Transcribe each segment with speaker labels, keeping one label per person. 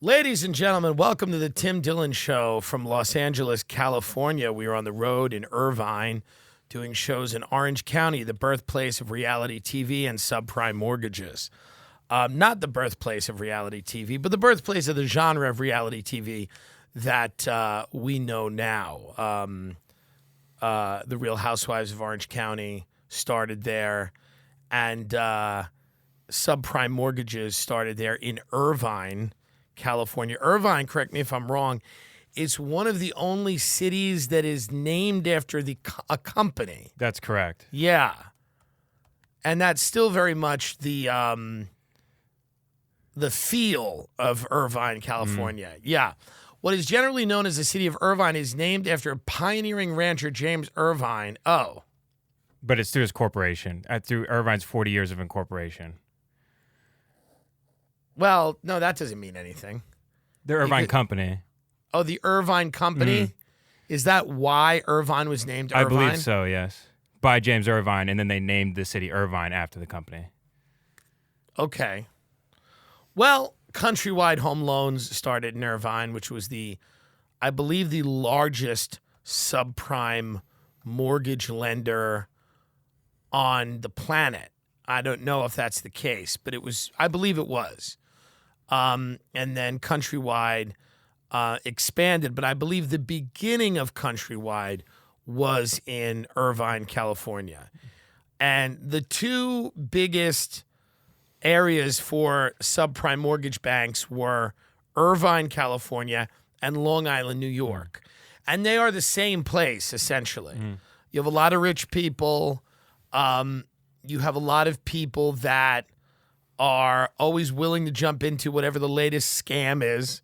Speaker 1: Ladies and gentlemen, welcome to the Tim Dillon Show from Los Angeles, California. We are on the road in Irvine doing shows in Orange County, the birthplace of reality TV and subprime mortgages. Not the birthplace of reality TV, but the birthplace of the genre of reality TV that we know now. The Real Housewives of Orange County started there, and subprime mortgages started there in Irvine, California. Irvine, correct me if I'm wrong, is one of the only cities that is named after a company.
Speaker 2: That's correct.
Speaker 1: Yeah. And that's still very much the feel of Irvine, California. Yeah. What is generally known as the city of Irvine is named after pioneering rancher James Irvine. Oh.
Speaker 2: But it's through his corporation, through Irvine's 40 years of incorporation.
Speaker 1: Well, no, that doesn't mean anything.
Speaker 2: The Irvine Company.
Speaker 1: Oh, the Irvine Company? Mm-hmm. Is that why Irvine was named Irvine?
Speaker 2: I believe so, yes. By James Irvine, and then they named the city Irvine after the company.
Speaker 1: Okay. Well, Countrywide Home Loans started in Irvine, which was I believe the largest subprime mortgage lender on the planet. I don't know if that's the case, but I believe it was. And then Countrywide expanded, but I believe the beginning of Countrywide was in Irvine, California. And the two biggest areas for subprime mortgage banks were Irvine, California, and Long Island, New York. And they are the same place, essentially. You have a lot of rich people. You have a lot of people that are always willing to jump into whatever the latest scam is.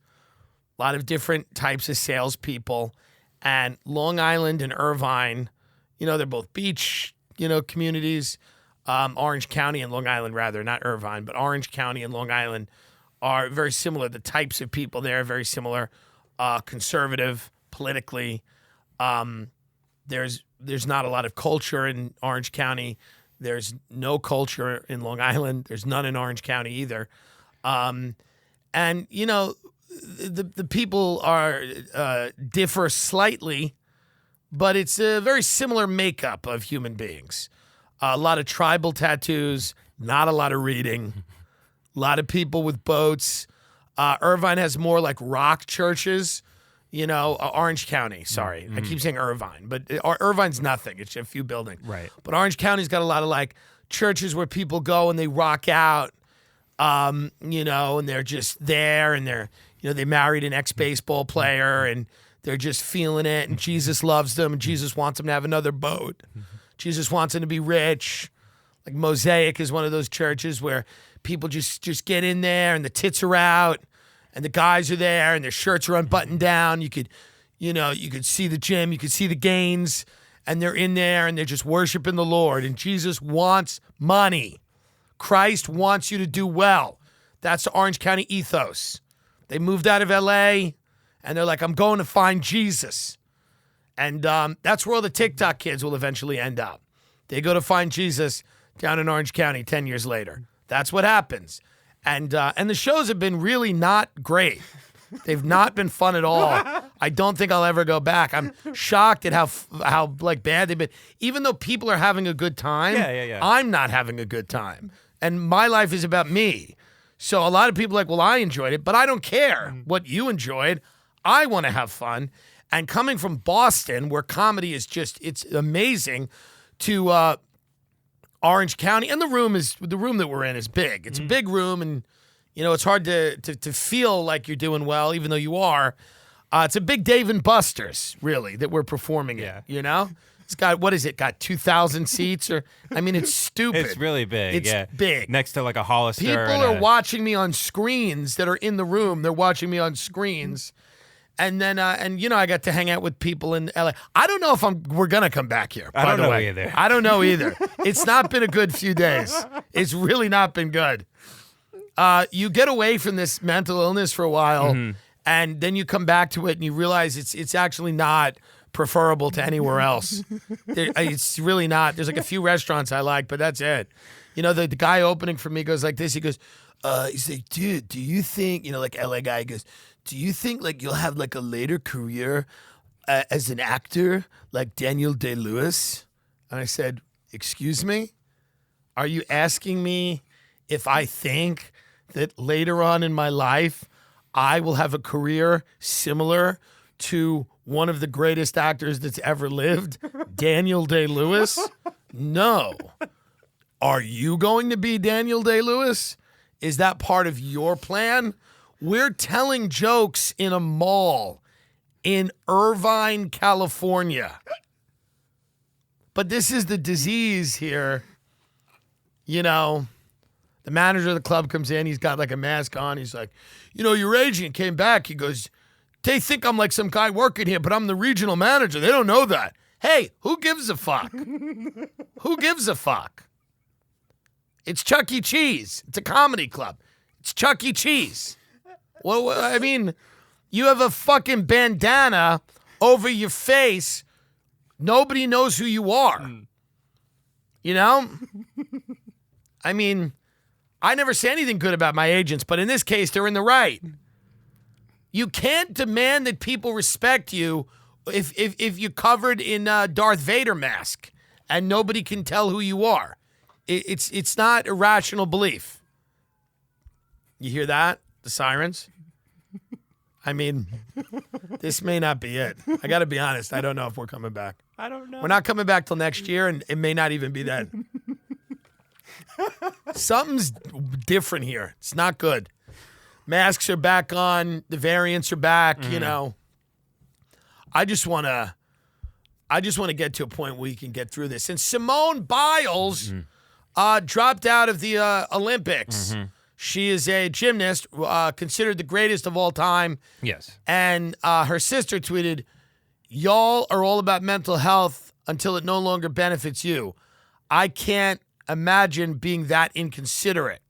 Speaker 1: A lot of different types of salespeople. And Long Island and Irvine, they're both beach, communities. Orange County and Long Island, rather, not Irvine, but Orange County and Long Island are very similar. The types of people there are very similar, conservative, politically. There's not a lot of culture in Orange County. There's no culture in Long Island. There's none in Orange County either. The people differ slightly, but it's a very similar makeup of human beings. A lot of tribal tattoos, not a lot of reading, a lot of people with boats. Irvine has more like rock churches. Orange County, sorry. I keep saying Irvine, but Irvine's nothing. It's a few buildings.
Speaker 2: Right.
Speaker 1: But Orange County's got a lot of like churches where people go and they rock out, and they're just there and they married an ex-baseball player and they're just feeling it and Jesus loves them and Jesus wants them to have another boat. Jesus wants them to be rich. Like Mosaic is one of those churches where people just get in there and the tits are out. And the guys are there, and their shirts are unbuttoned down. You could see the gym, you could see the gains, and they're in there, and they're just worshiping the Lord. And Jesus wants money. Christ wants you to do well. That's the Orange County ethos. They moved out of L.A., and they're like, I'm going to find Jesus. And that's where all the TikTok kids will eventually end up. They go to find Jesus down in Orange County 10 years later. That's what happens. And the shows have been really not great. They've not been fun at all. I don't think I'll ever go back. I'm shocked at how bad they've been. Even though people are having a good time, I'm not having a good time. And my life is about me. So a lot of people are like, well, I enjoyed it, but I don't care what you enjoyed. I want to have fun. And coming from Boston, where comedy is it's amazing, to Orange County, and the room that we're in is big. It's a big room, and it's hard to feel like you're doing well, even though you are. It's a big Dave and Buster's, really, that we're performing in. It's got 2,000 seats, it's stupid.
Speaker 2: It's really big.
Speaker 1: It's big.
Speaker 2: Next to like a Hollister.
Speaker 1: People are watching me on screens that are in the room. They're watching me on screens. And then, I got to hang out with people in LA. I don't know if we're going to come back here, by the way. I don't know either. It's not been a good few days. It's really not been good. You get away from this mental illness for a while, and then you come back to it and you realize it's actually not preferable to anywhere else. It's really not. There's like a few restaurants I like, but that's it. The guy opening for me goes like this. He goes, He's like, dude, do you think, like LA guy goes, do you think like you'll have like a later career as an actor like Daniel Day-Lewis? And I said, excuse me? Are you asking me if I think that later on in my life I will have a career similar to one of the greatest actors that's ever lived, Daniel Day-Lewis? No. Are you going to be Daniel Day-Lewis? Is that part of your plan? We're telling jokes in a mall in Irvine, California. But this is the disease here. The manager of the club comes in. He's got like a mask on. He's like, your agent came back. He goes, they think I'm like some guy working here, but I'm the regional manager. They don't know that. Hey, who gives a fuck? Who gives a fuck? It's Chuck E. Cheese. It's a comedy club. It's Chuck E. Cheese. Well, I mean, you have a fucking bandana over your face. Nobody knows who you are. I mean, I never say anything good about my agents, but in this case, they're in the right. You can't demand that people respect you if you're covered in a Darth Vader mask and nobody can tell who you are. It's not a rational belief. You hear that? The sirens? I mean, this may not be it. I got to be honest. I don't know if we're coming back.
Speaker 2: I don't know.
Speaker 1: We're not coming back till next year, and it may not even be then. Something's different here. It's not good. Masks are back on. The variants are back. I just want to get to a point where you can get through this. And Simone Biles dropped out of the Olympics. She is a gymnast, considered the greatest of all time.
Speaker 2: Yes.
Speaker 1: And her sister tweeted, "Y'all are all about mental health until it no longer benefits you. I can't imagine being that inconsiderate."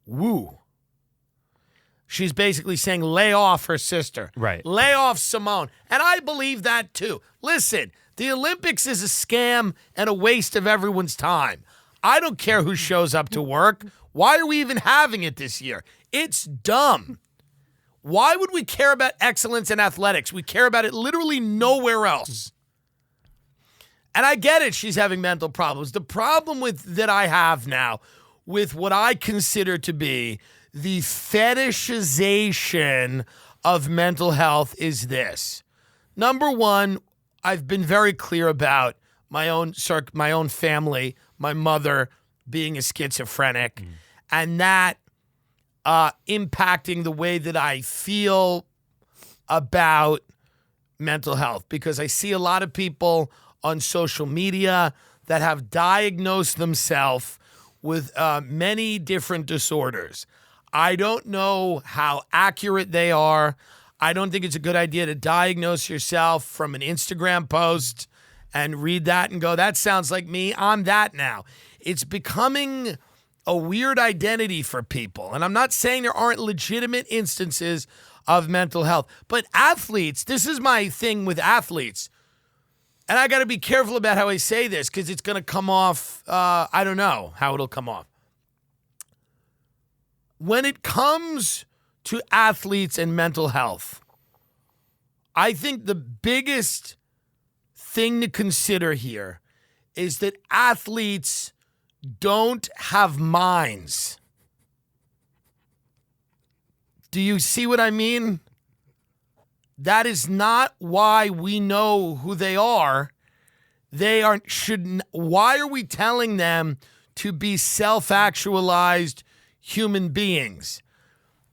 Speaker 1: Woo. She's basically saying lay off her sister.
Speaker 2: Right.
Speaker 1: Lay off Simone. And I believe that too. Listen, the Olympics is a scam and a waste of everyone's time. I don't care who shows up to work. Why are we even having it this year? It's dumb. Why would we care about excellence in athletics? We care about it literally nowhere else. And I get it, she's having mental problems. The problem that I have now with what I consider to be the fetishization of mental health is this. Number one, I've been very clear about my own family, my mother being a schizophrenic, and that impacting the way that I feel about mental health, because I see a lot of people on social media that have diagnosed themselves with many different disorders. I don't know how accurate they are. I don't think it's a good idea to diagnose yourself from an Instagram post and read that and go, that sounds like me. I'm that now. It's becoming a weird identity for people. And I'm not saying there aren't legitimate instances of mental health, but athletes, this is my thing with athletes. And I got to be careful about how I say this because it's going to come off, I don't know how it'll come off. When it comes to athletes and mental health, I think the biggest thing to consider here is that athletes don't have minds. Do you see what I mean? That is not why we know who they are. Why are we telling them to be self-actualized human beings?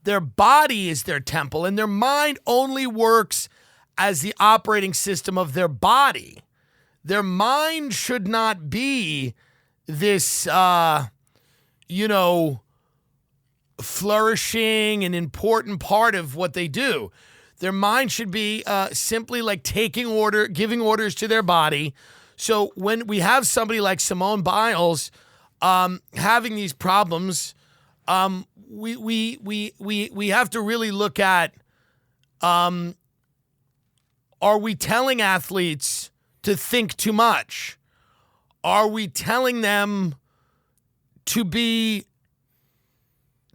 Speaker 1: Their body is their temple, and their mind only works as the operating system of their body. Their mind should not be this, flourishing and important part of what they do. Their mind should be simply like giving orders to their body. So when we have somebody like Simone Biles having these problems, we have to really look at, are we telling athletes to think too much? Are we telling them to be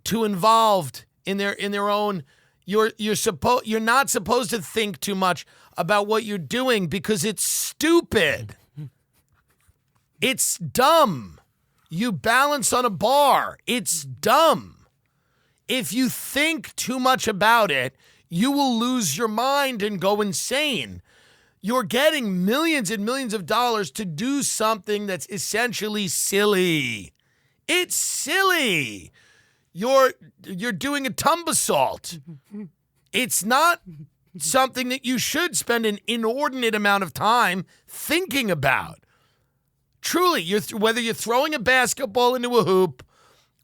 Speaker 1: too involved in their own. You're not supposed to think too much about what you're doing because it's stupid. It's dumb. You balance on a bar. It's dumb. If you think too much about it, you will lose your mind and go insane. You're getting millions and millions of dollars to do something that's essentially silly. It's silly. You're doing a tumbasault. It's not something that you should spend an inordinate amount of time thinking about. Truly, whether you're throwing a basketball into a hoop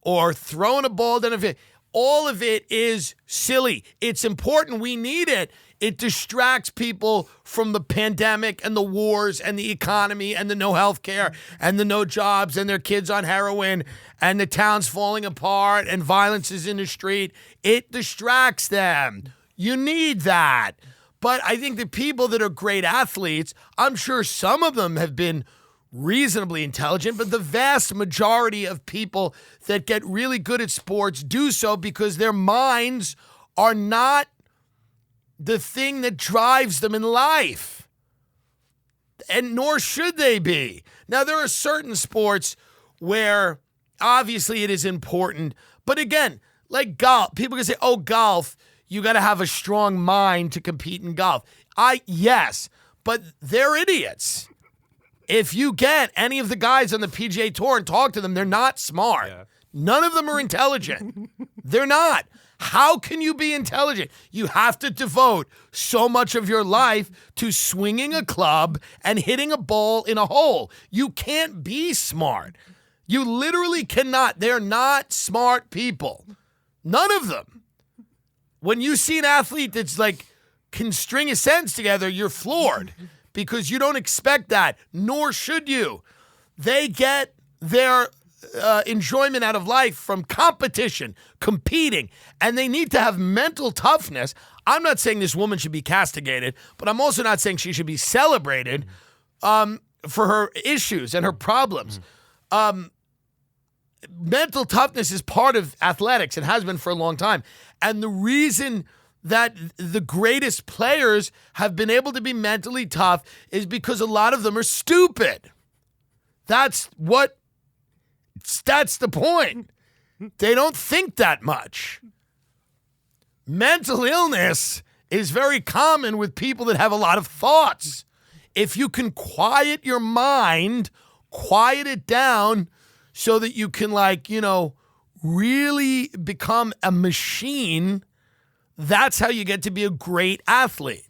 Speaker 1: or throwing a ball down a field, all of it is silly. It's important. We need it. It distracts people from the pandemic and the wars and the economy and the no health care and the no jobs and their kids on heroin and the town's falling apart and violence is in the street. It distracts them. You need that. But I think the people that are great athletes, I'm sure some of them have been reasonably intelligent, but the vast majority of people that get really good at sports do so because their minds are not the thing that drives them in life. And nor should they be. Now, there are certain sports where obviously it is important, but again, like golf, people can say, oh, golf, you got to have a strong mind to compete in golf. Yes, but they're idiots. If you get any of the guys on the PGA Tour and talk to them, they're not smart. Yeah. None of them are intelligent. They're not. How can you be intelligent? You have to devote so much of your life to swinging a club and hitting a ball in a hole. You can't be smart. You literally cannot. They're not smart people. None of them. When you see an athlete that's like can string a sentence together, you're floored. Because you don't expect that, nor should you. They get their enjoyment out of life from competition, competing, and they need to have mental toughness. I'm not saying this woman should be castigated, but I'm also not saying she should be celebrated for her issues and her problems. Mental toughness is part of athletics and has been for a long time. And the reason that the greatest players have been able to be mentally tough is because a lot of them are stupid. That's the point. They don't think that much. Mental illness is very common with people that have a lot of thoughts. If you can quiet your mind, quiet it down so that you can really become a machine, that's how you get to be a great athlete.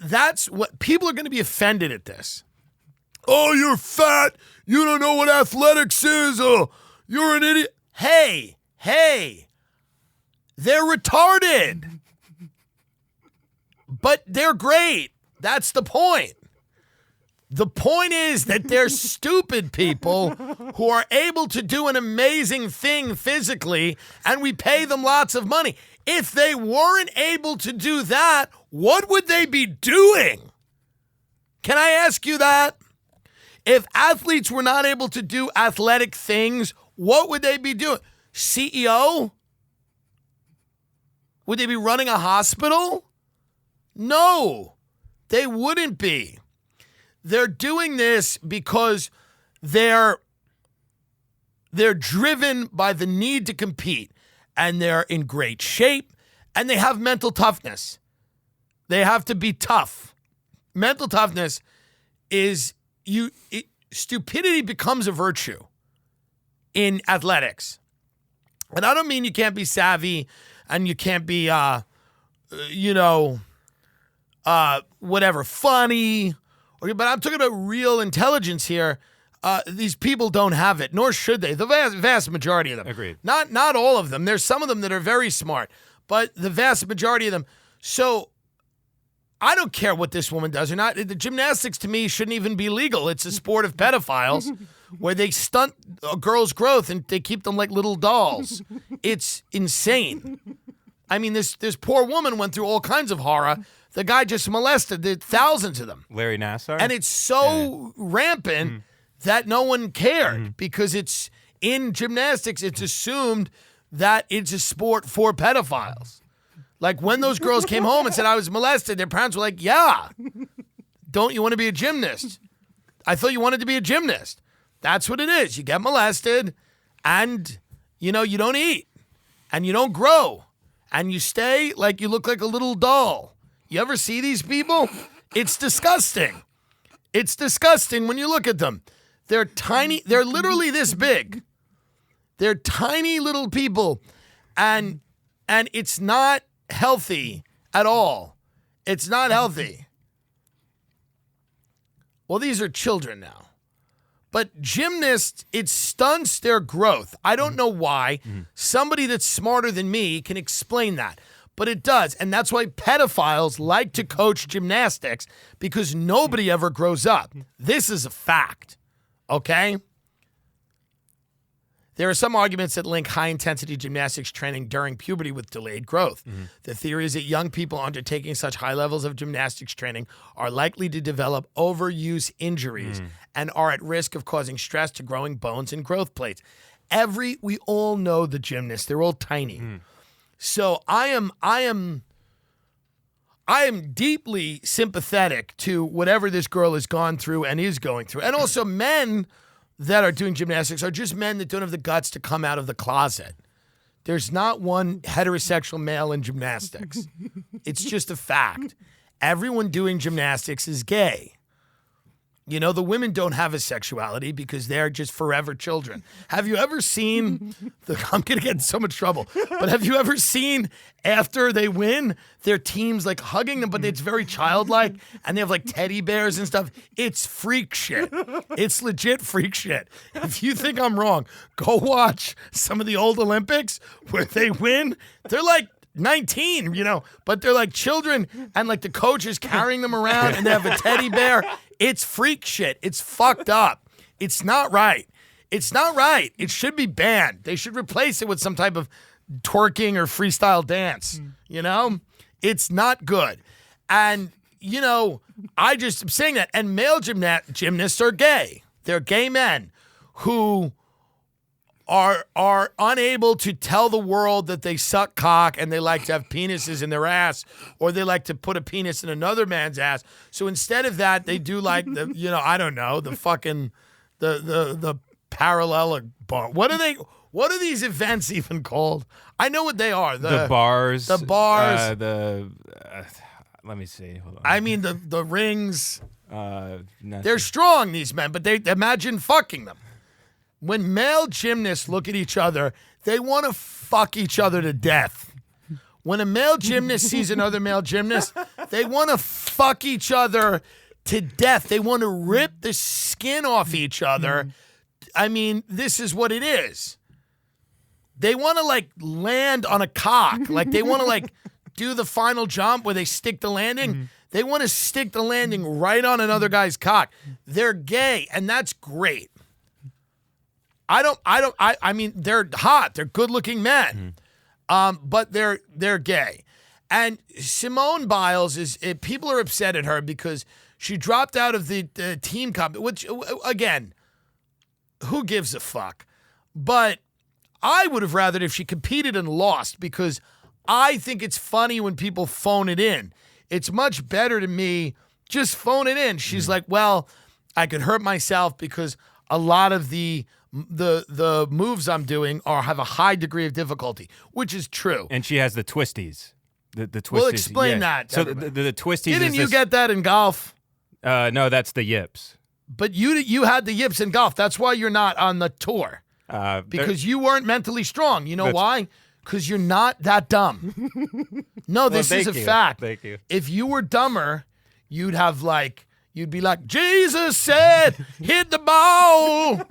Speaker 1: That's what people are going to be offended at this. Oh, you're fat. You don't know what athletics is. Oh, you're an idiot. Hey, they're retarded. But they're great. That's the point. The point is that they're stupid people who are able to do an amazing thing physically, and we pay them lots of money. If they weren't able to do that, what would they be doing? Can I ask you that? If athletes were not able to do athletic things, what would they be doing? CEO? Would they be running a hospital? No, they wouldn't be. They're doing this because they're driven by the need to compete, and they're in great shape, and they have mental toughness. They have to be tough. Mental toughness is stupidity becomes a virtue in athletics. And I don't mean you can't be savvy and you can't be, funny. But I'm talking about real intelligence here. These people don't have it, nor should they. The vast majority of them.
Speaker 2: Agreed.
Speaker 1: Not all of them. There's some of them that are very smart, but the vast majority of them. So I don't care what this woman does or not. The gymnastics, to me, shouldn't even be legal. It's a sport of pedophiles where they stunt a girl's growth and they keep them like little dolls. It's insane. I mean, this poor woman went through all kinds of horror. The guy just molested thousands of them.
Speaker 2: Larry Nassar?
Speaker 1: And it's so rampant that no one cared because it's in gymnastics, it's assumed that it's a sport for pedophiles. Like when those girls came home and said I was molested, their parents were like, yeah, don't you want to be a gymnast? I thought you wanted to be a gymnast. That's what it is. You get molested and, you don't eat and you don't grow and you stay like you look like a little doll. You ever see these people? It's disgusting. It's disgusting when you look at them. They're tiny. They're literally this big. They're tiny little people, and it's not healthy at all. It's not healthy. Well, these are children now. But gymnasts, it stunts their growth. I don't know why. Somebody that's smarter than me can explain that. But it does. And that's why pedophiles like to coach gymnastics, because nobody ever grows up. This is a fact. Okay? There are some arguments that link high-intensity gymnastics training during puberty with delayed growth. The theory is that young people undertaking such high levels of gymnastics training are likely to develop overuse injuries and are at risk of causing stress to growing bones and growth plates. We all know the gymnasts. They're all tiny. So I am deeply sympathetic to whatever this girl has gone through and is going through. And also men that are doing gymnastics are just men that don't have the guts to come out of the closet. There's not one heterosexual male in gymnastics. It's just a fact. Everyone doing gymnastics is gay. The women don't have a sexuality because they're just forever children. Have you ever seen, I'm going to get in so much trouble, but have you ever seen after they win, their teams like hugging them, but it's very childlike and they have like teddy bears and stuff? It's freak shit. It's legit freak shit. If you think I'm wrong, go watch some of the old Olympics where they win. They're like 19, but they're like children and like the coach is carrying them around and they have a teddy bear. It's freak shit. It's fucked up. It's not right. It's not right. It should be banned. They should replace it with some type of twerking or freestyle dance. It's not good. And, I just am saying that. And male gymnasts are gay. They're gay men who are unable to tell the world that they suck cock and they like to have penises in their ass, or they like to put a penis in another man's ass. So instead of that, they do like the, I don't know, the fucking the parallel bar. What are these events even called? I know what they are.
Speaker 2: The bars.
Speaker 1: The bars.
Speaker 2: Let me see. Hold on.
Speaker 1: I mean the rings.
Speaker 2: Nothing.
Speaker 1: They're strong, these men, but they imagine fucking them. When male gymnasts look at each other, they want to fuck each other to death. When a male gymnast sees another male gymnast, they want to fuck each other to death. They want to rip the skin off each other. I mean, this is what it is. They want to like land on a cock. Like they want to like do the final jump where they stick the landing. They want to stick the landing right on another guy's cock. They're gay, and that's great. I mean, they're hot. They're good-looking men. But they're gay. And Simone Biles people are upset at her because she dropped out of the team comp, which, again, who gives a fuck? But I would have rathered if she competed and lost, because I think it's funny when people phone it in. It's much better to me, just phone it in. She's like, well, I could hurt myself because a lot of the moves I'm doing have a high degree of difficulty, which is true.
Speaker 2: And she has the twisties. The twisties.
Speaker 1: Well, explain that.
Speaker 2: So the twisties.
Speaker 1: Didn't you get that in golf?
Speaker 2: No, that's the yips.
Speaker 1: But you had the yips in golf. That's why you're not on the tour. Because you weren't mentally strong. You know why? Because you're not that dumb. No, this is a fact.
Speaker 2: Thank you.
Speaker 1: If you were dumber, you'd be like, Jesus said, hit the ball.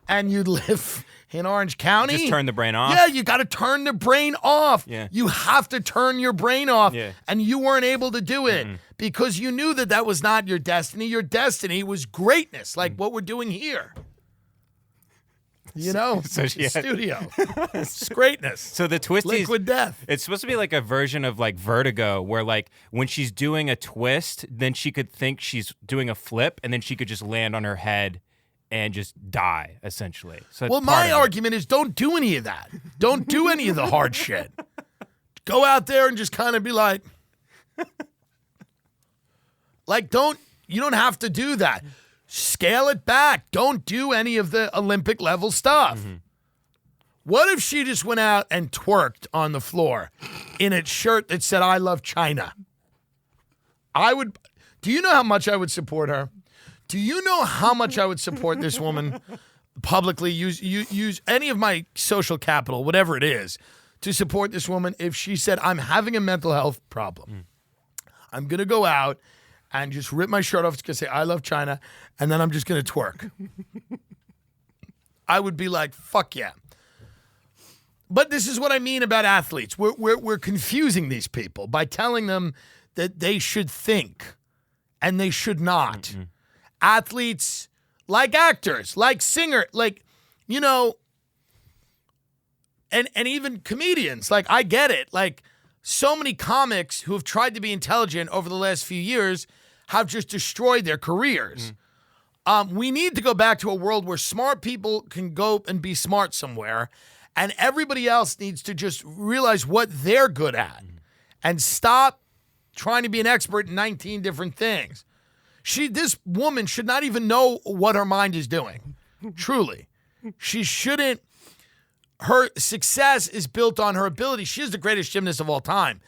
Speaker 1: And you'd live in Orange County.
Speaker 2: Just turn the brain off.
Speaker 1: Yeah, you got to turn the brain off.
Speaker 2: Yeah.
Speaker 1: You have to turn your brain off.
Speaker 2: Yeah.
Speaker 1: And you weren't able to do it because you knew that was not your destiny. Your destiny was greatness, like what we're doing here. Studio. It's greatness.
Speaker 2: So the twisties,
Speaker 1: liquid death.
Speaker 2: It's supposed to be like a version of like Vertigo, where like when she's doing a twist, then she could think she's doing a flip, and then she could just land on her head and just die, essentially. So
Speaker 1: well, my argument is don't do any of that. Don't do any of the hard shit. Go out there and just kind of be like, you don't have to do that. Scale it back. Don't do any of the Olympic level stuff. Mm-hmm. What if she just went out and twerked on the floor in a shirt that said, I love China? Do you know how much I would support her? Do you know how much I would support this woman publicly, use any of my social capital, whatever it is, to support this woman if she said, I'm having a mental health problem. I'm going to go out and just rip my shirt off. It's going to say, I love China, and then I'm just going to twerk. I would be like, fuck yeah. But this is what I mean about athletes. We're confusing these people by telling them that they should think, and they should not. Mm-hmm. Athletes, like actors, like singer, like, you know, and even comedians. Like, I get it. Like, so many comics who have tried to be intelligent over the last few years have just destroyed their careers. We need to go back to a world where smart people can go and be smart somewhere, and everybody else needs to just realize what they're good at and stop trying to be an expert in 19 different things. This woman should not even know what her mind is doing. Truly. She shouldn't. Her success is built on her ability. She is the greatest gymnast of all time.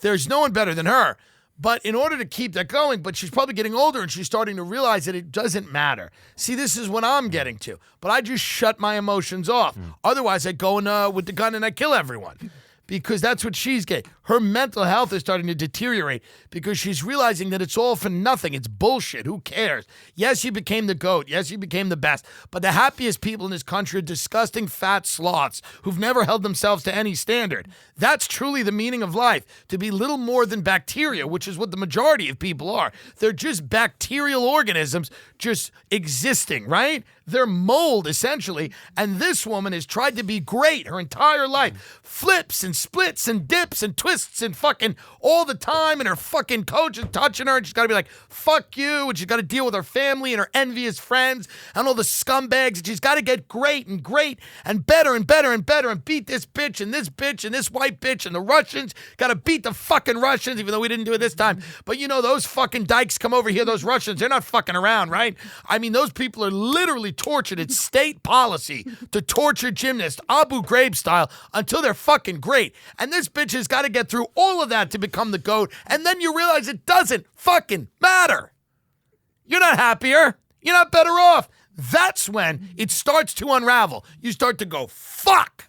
Speaker 1: There's no one better than her. But in order to keep that going, but she's probably getting older and she's starting to realize that it doesn't matter. See, this is what I'm getting to. But I just shut my emotions off. Otherwise, I go with the gun and I kill everyone. Because that's what she's getting. Her mental health is starting to deteriorate because she's realizing that it's all for nothing. It's bullshit. Who cares? Yes, you became the GOAT. Yes, you became the best. But the happiest people in this country are disgusting fat sloths who've never held themselves to any standard. That's truly the meaning of life, to be little more than bacteria, which is what the majority of people are. They're just bacterial organisms just existing, right? They're mold, essentially. And this woman has tried to be great her entire life. Flips and splits and dips and twists and fucking all the time. And her fucking coach is touching her. And she's got to be like, fuck you. And she's got to deal with her family and her envious friends and all the scumbags. And she's got to get great and better and better and better and beat this bitch and this white bitch and the Russians. Got to beat the fucking Russians, even though we didn't do it this time. But you know, those fucking dykes come over here, those Russians, they're not fucking around, right? I mean, those people are literally tortured. It's state policy to torture gymnasts, Abu Ghraib style, until they're fucking great. And this bitch has got to get through all of that to become the GOAT. And then you realize it doesn't fucking matter. You're not happier. You're not better off. That's when it starts to unravel. You start to go, fuck.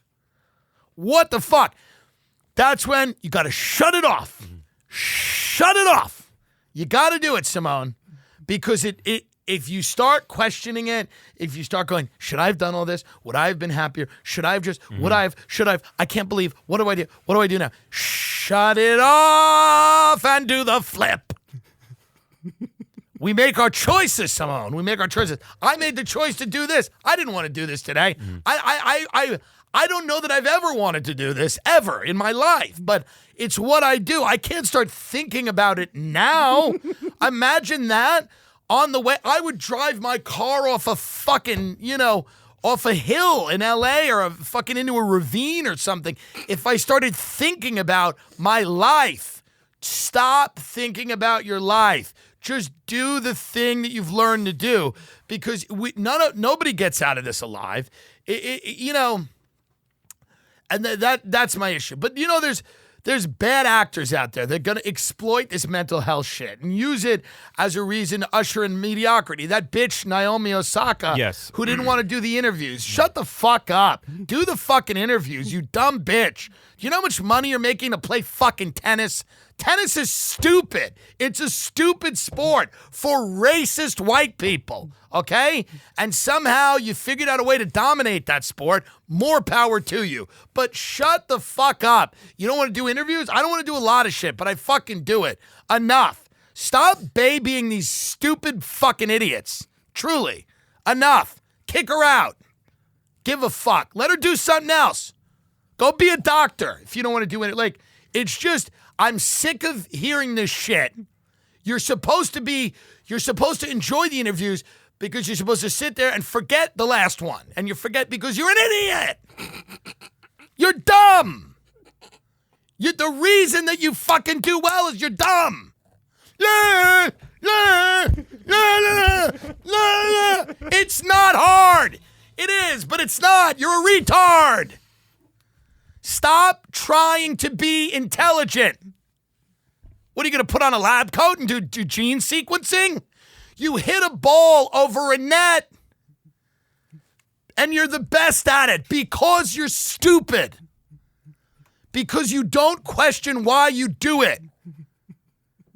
Speaker 1: What the fuck? That's when you got to shut it off. Shut it off. You got to do it, Simone, because if you start questioning it, if you start going, should I have done all this? Would I have been happier? Should I have just, I can't believe, what do I do? What do I do now? Shut it off and do the flip. We make our choices, Simone. We make our choices. I made the choice to do this. I didn't want to do this today. I don't know that I've ever wanted to do this, ever in my life, but it's what I do. I can't start thinking about it now. Imagine that. On the way, I would drive my car off a fucking, off a hill in LA or fucking into a ravine or something if I started thinking about my life. Stop thinking about your life. Just do the thing that you've learned to do, because nobody gets out of this alive. And that's my issue. But there's bad actors out there that are going to exploit this mental health shit and use it as a reason to usher in mediocrity. That bitch, Naomi Osaka,
Speaker 2: yes,
Speaker 1: who didn't want to do the interviews. Shut the fuck up. Do the fucking interviews, you dumb bitch. Do you know how much money you're making to play fucking tennis? Tennis is stupid. It's a stupid sport for racist white people, okay? And somehow you figured out a way to dominate that sport. More power to you. But shut the fuck up. You don't want to do interviews? I don't want to do a lot of shit, but I fucking do it. Enough. Stop babying these stupid fucking idiots. Truly. Enough. Kick her out. Give a fuck. Let her do something else. Go be a doctor if you don't want to do it. It's just, I'm sick of hearing this shit. You're supposed to enjoy the interviews because you're supposed to sit there and forget the last one. And you forget because you're an idiot. You're dumb. The reason that you fucking do well is you're dumb. It's not hard. It is, but it's not. You're a retard. Stop trying to be intelligent. What are you going to put on a lab coat and do gene sequencing? You hit a ball over a net and you're the best at it because you're stupid. Because you don't question why you do it.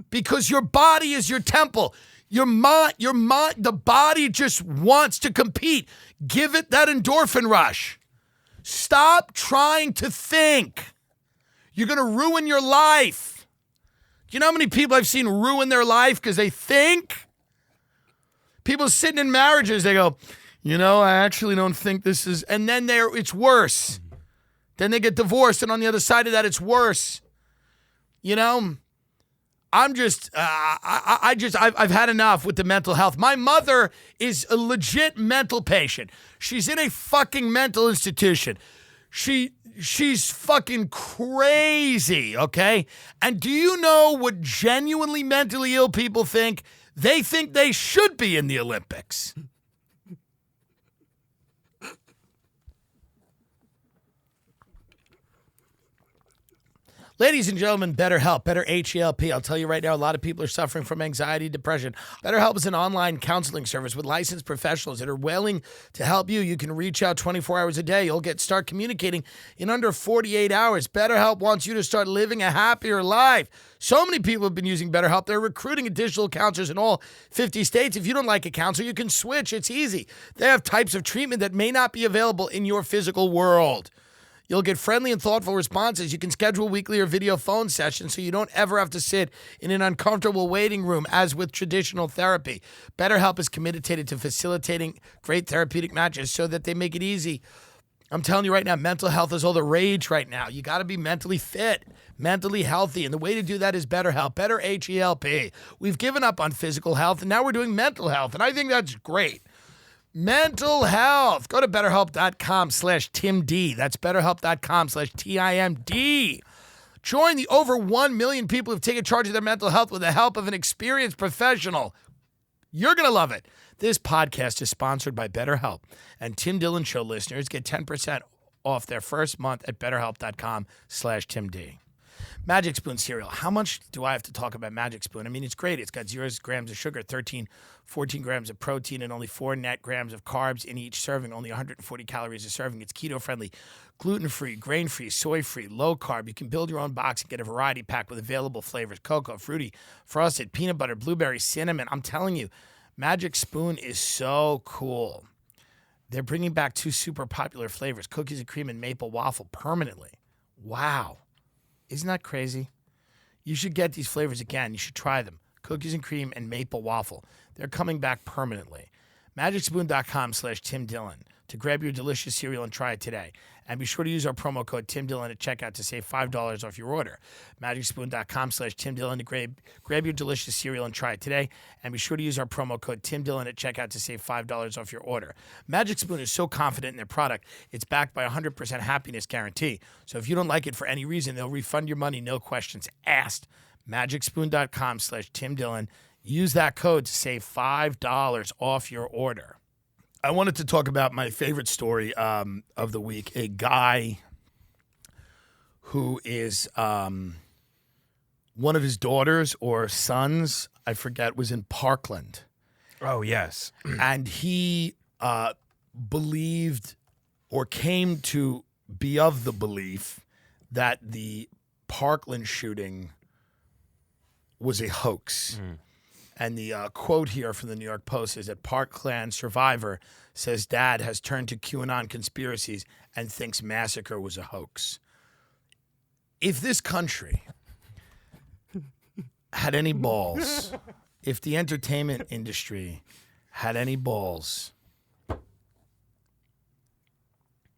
Speaker 1: Because your body is your temple. Your mind, the body just wants to compete. Give it that endorphin rush. Stop trying to think. You're going to ruin your life. Do you know how many people I've seen ruin their life because they think? People sitting in marriages, they go, I actually don't think this is, and then it's worse. Then they get divorced, and on the other side of that, it's worse. I'm just, I've had enough with the mental health. My mother is a legit mental patient. She's in a fucking mental institution. She's fucking crazy, okay? And do you know what genuinely mentally ill people think? They think they should be in the Olympics. Ladies and gentlemen, BetterHelp, better H-E-L-P. I'll tell you right now, a lot of people are suffering from anxiety, depression. BetterHelp is an online counseling service with licensed professionals that are willing to help you. You can reach out 24 hours a day. You'll start communicating in under 48 hours. BetterHelp wants you to start living a happier life. So many people have been using BetterHelp. They're recruiting additional counselors in all 50 states. If you don't like a counselor, you can switch. It's easy. They have types of treatment that may not be available in your physical world. You'll get friendly and thoughtful responses. You can schedule weekly or video phone sessions so you don't ever have to sit in an uncomfortable waiting room as with traditional therapy. BetterHelp is committed to facilitating great therapeutic matches so that they make it easy. I'm telling you right now, mental health is all the rage right now. You got to be mentally fit, mentally healthy, and the way to do that is BetterHelp, better H-E-L-P. We've given up on physical health, and now we're doing mental health, and I think that's great. Mental health. Go to BetterHelp.com/TimD. That's BetterHelp.com/TIMD. Join the over 1 million people who've taken charge of their mental health with the help of an experienced professional. You're going to love it. This podcast is sponsored by BetterHelp, and Tim Dillon Show listeners get 10% off their first month at BetterHelp.com/TimD. Magic Spoon cereal. How much do I have to talk about Magic Spoon? I mean, it's great. It's got 0 grams of sugar, 14 grams of protein, and only 4 net grams of carbs in each serving, only 140 calories a serving. It's keto-friendly, gluten-free, grain-free, soy-free, low-carb. You can build your own box and get a variety pack with available flavors: cocoa, fruity, frosted, peanut butter, blueberry, cinnamon. I'm telling you, Magic Spoon is so cool. They're bringing back 2 super popular flavors, cookies and cream and maple waffle, permanently. Wow. Isn't that crazy? You should get these flavors again. You should try them. Cookies and cream and maple waffle. They're coming back permanently. MagicSpoon.com/Tim Dillon to grab your delicious cereal and try it today. And be sure to use our promo code Tim Dillon at checkout to save $5 off your order. MagicSpoon.com/Tim Dillon to grab your delicious cereal and try it today. And be sure to use our promo code Tim Dillon at checkout to save $5 off your order. Magic Spoon is so confident in their product, it's backed by a 100% happiness guarantee. So if you don't like it for any reason, they'll refund your money, no questions asked. MagicSpoon.com/Tim Dillon. Use that code to save $5 off your order. I wanted to talk about my favorite story of the week. A guy who is one of his daughters or sons, I forget, was in Parkland.
Speaker 2: Oh, yes.
Speaker 1: And he believed or came to be of the belief that the Parkland shooting was a hoax. And the quote here from the New York Post is that Parkland survivor says dad has turned to QAnon conspiracies and thinks massacre was a hoax. If this country had any balls, if the entertainment industry had any balls,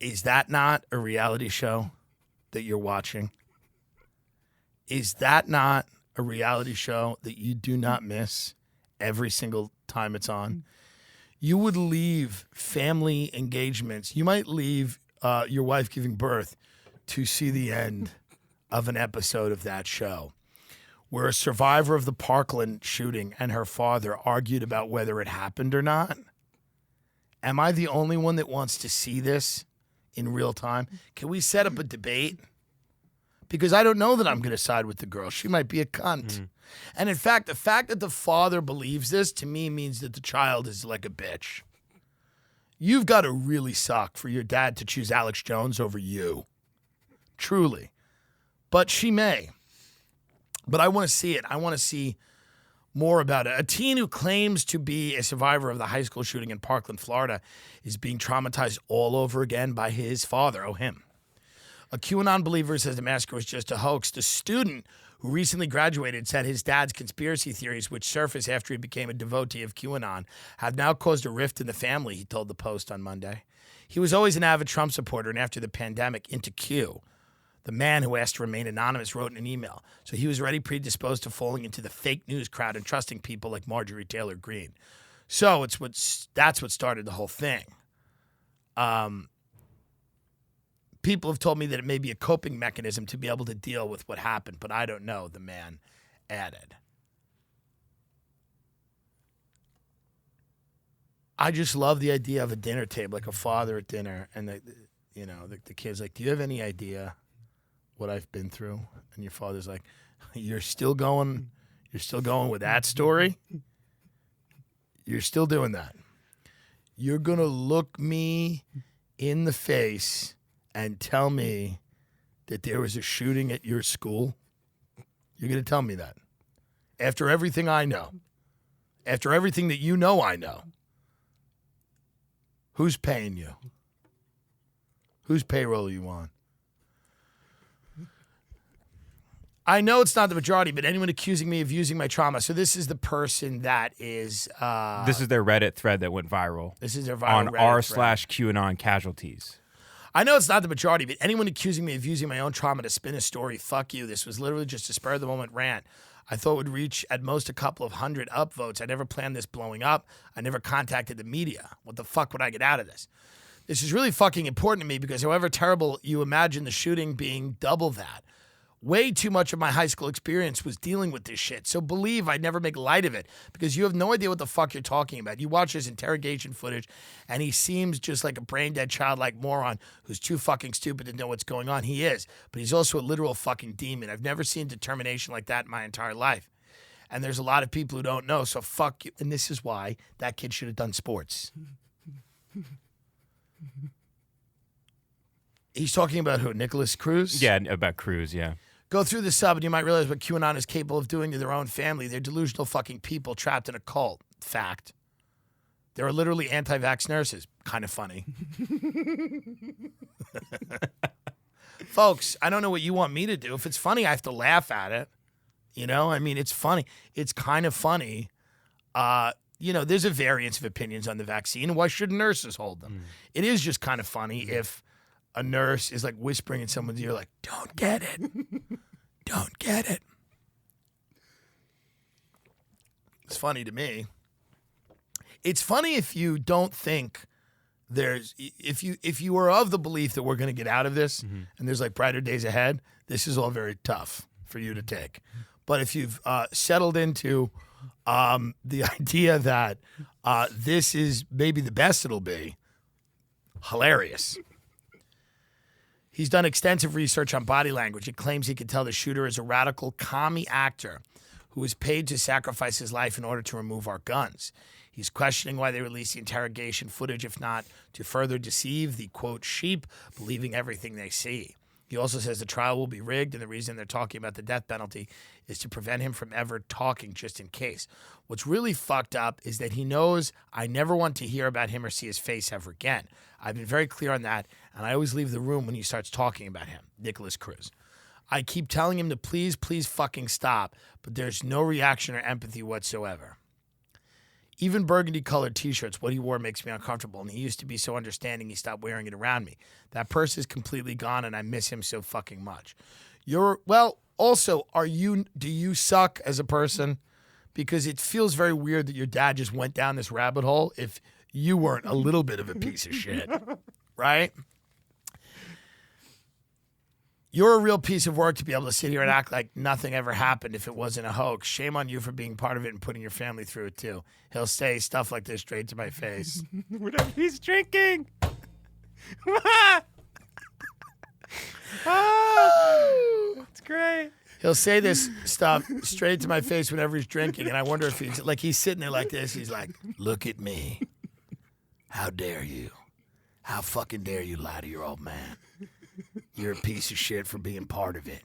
Speaker 1: is that not a reality show that you're watching? Is that not a reality show that you do not miss every single time it's on? You would leave family engagements. You might leave your wife giving birth to see the end of an episode of that show where a survivor of the Parkland shooting and her father argued about whether it happened or not. Am I the only one that wants to see this in real time? Can we set up a debate? Because I don't know that I'm going to side with the girl. She might be a cunt. Mm-hmm. And in fact, the fact that the father believes this, to me, means that the child is like a bitch. You've got to really suck for your dad to choose Alex Jones over you. Truly. But she may. But I want to see it. I want to see more about it. A teen who claims to be a survivor of the high school shooting in Parkland, Florida, is being traumatized all over again by his father, him. A QAnon believer says the massacre was just a hoax. The student who recently graduated said his dad's conspiracy theories, which surfaced after he became a devotee of QAnon, have now caused a rift in the family, he told the Post on Monday. He was always an avid Trump supporter, and after the pandemic, into Q. The man who asked to remain anonymous wrote in an email. So he was already predisposed to falling into the fake news crowd and trusting people like Marjorie Taylor Greene. So that's what started the whole thing. People have told me that it may be a coping mechanism to be able to deal with what happened, but I don't know, the man added. I just love the idea of a dinner table, like a father at dinner, and the kid's like, do you have any idea what I've been through? And your father's like, you're still going with that story? You're still doing that. You're going to look me in the face and tell me that there was a shooting at your school? You're going to tell me that? After everything I know, after everything that you know I know, who's paying you? Whose payroll are you on? I know it's not the majority, but anyone accusing me of using my trauma. So this is the person that is...
Speaker 2: this is their Reddit thread that went viral.
Speaker 1: This is their viral
Speaker 2: on r/QAnon casualties.
Speaker 1: I know it's not the majority, but anyone accusing me of using my own trauma to spin a story, fuck you. This was literally just a spur-of-the-moment rant. I thought it would reach at most a couple of 100 upvotes. I never planned this blowing up. I never contacted the media. What the fuck would I get out of this? This is really fucking important to me because however terrible you imagine the shooting being, double that. Way too much of my high school experience was dealing with this shit. So believe I'd never make light of it because you have no idea what the fuck you're talking about. You watch his interrogation footage and he seems just like a brain-dead childlike moron who's too fucking stupid to know what's going on. He is, but he's also a literal fucking demon. I've never seen determination like that in my entire life. And there's a lot of people who don't know, so fuck you. And this is why that kid should have done sports. He's talking about who? Nicholas Cruz?
Speaker 2: Yeah, about Cruz, yeah.
Speaker 1: Go through the sub and you might realize what QAnon is capable of doing to their own family. They're delusional fucking people trapped in a cult. Fact. There are literally anti-vax nurses. Kind of funny. Folks, I don't know what you want me to do. If it's funny, I have to laugh at it. You know, I mean, it's funny. It's kind of funny. There's a variance of opinions on the vaccine. Why should nurses hold them? It is just kind of funny if a nurse is like whispering in someone's ear, like, don't get it. Don't get it. It's funny to me. It's funny if you don't think if you are of the belief that we're going to get out of this and there's like brighter days ahead, this is all very tough for you to take. But if you've settled into the idea that this is maybe the best it'll be, hilarious. He's done extensive research on body language. It claims he could tell the shooter is a radical commie actor who was paid to sacrifice his life in order to remove our guns. He's questioning why they released the interrogation footage, if not to further deceive the, quote, sheep, believing everything they see. He also says the trial will be rigged, and the reason they're talking about the death penalty is to prevent him from ever talking just in case. What's really fucked up is that he knows I never want to hear about him or see his face ever again. I've been very clear on that, and I always leave the room when he starts talking about him, Nicholas Cruz. I keep telling him to please fucking stop, but there's no reaction or empathy whatsoever. Even burgundy-colored T-shirts, what he wore makes me uncomfortable, and he used to be so understanding he stopped wearing it around me. That purse is completely gone, and I miss him so fucking much. Also, do you suck as a person? Because it feels very weird that your dad just went down this rabbit hole. you weren't a little bit of a piece of shit, right? You're a real piece of work to be able to sit here and act like nothing ever happened if it wasn't a hoax. Shame on you for being part of it and putting your family through it too. He'll say stuff like this straight to my face.
Speaker 2: Whatever he's drinking. That's great.
Speaker 1: He'll say this stuff straight to my face whenever he's drinking, and I wonder if he's sitting there like this. He's like, "Look at me. How dare you? How fucking dare you lie to your old man? You're a piece of shit for being part of it.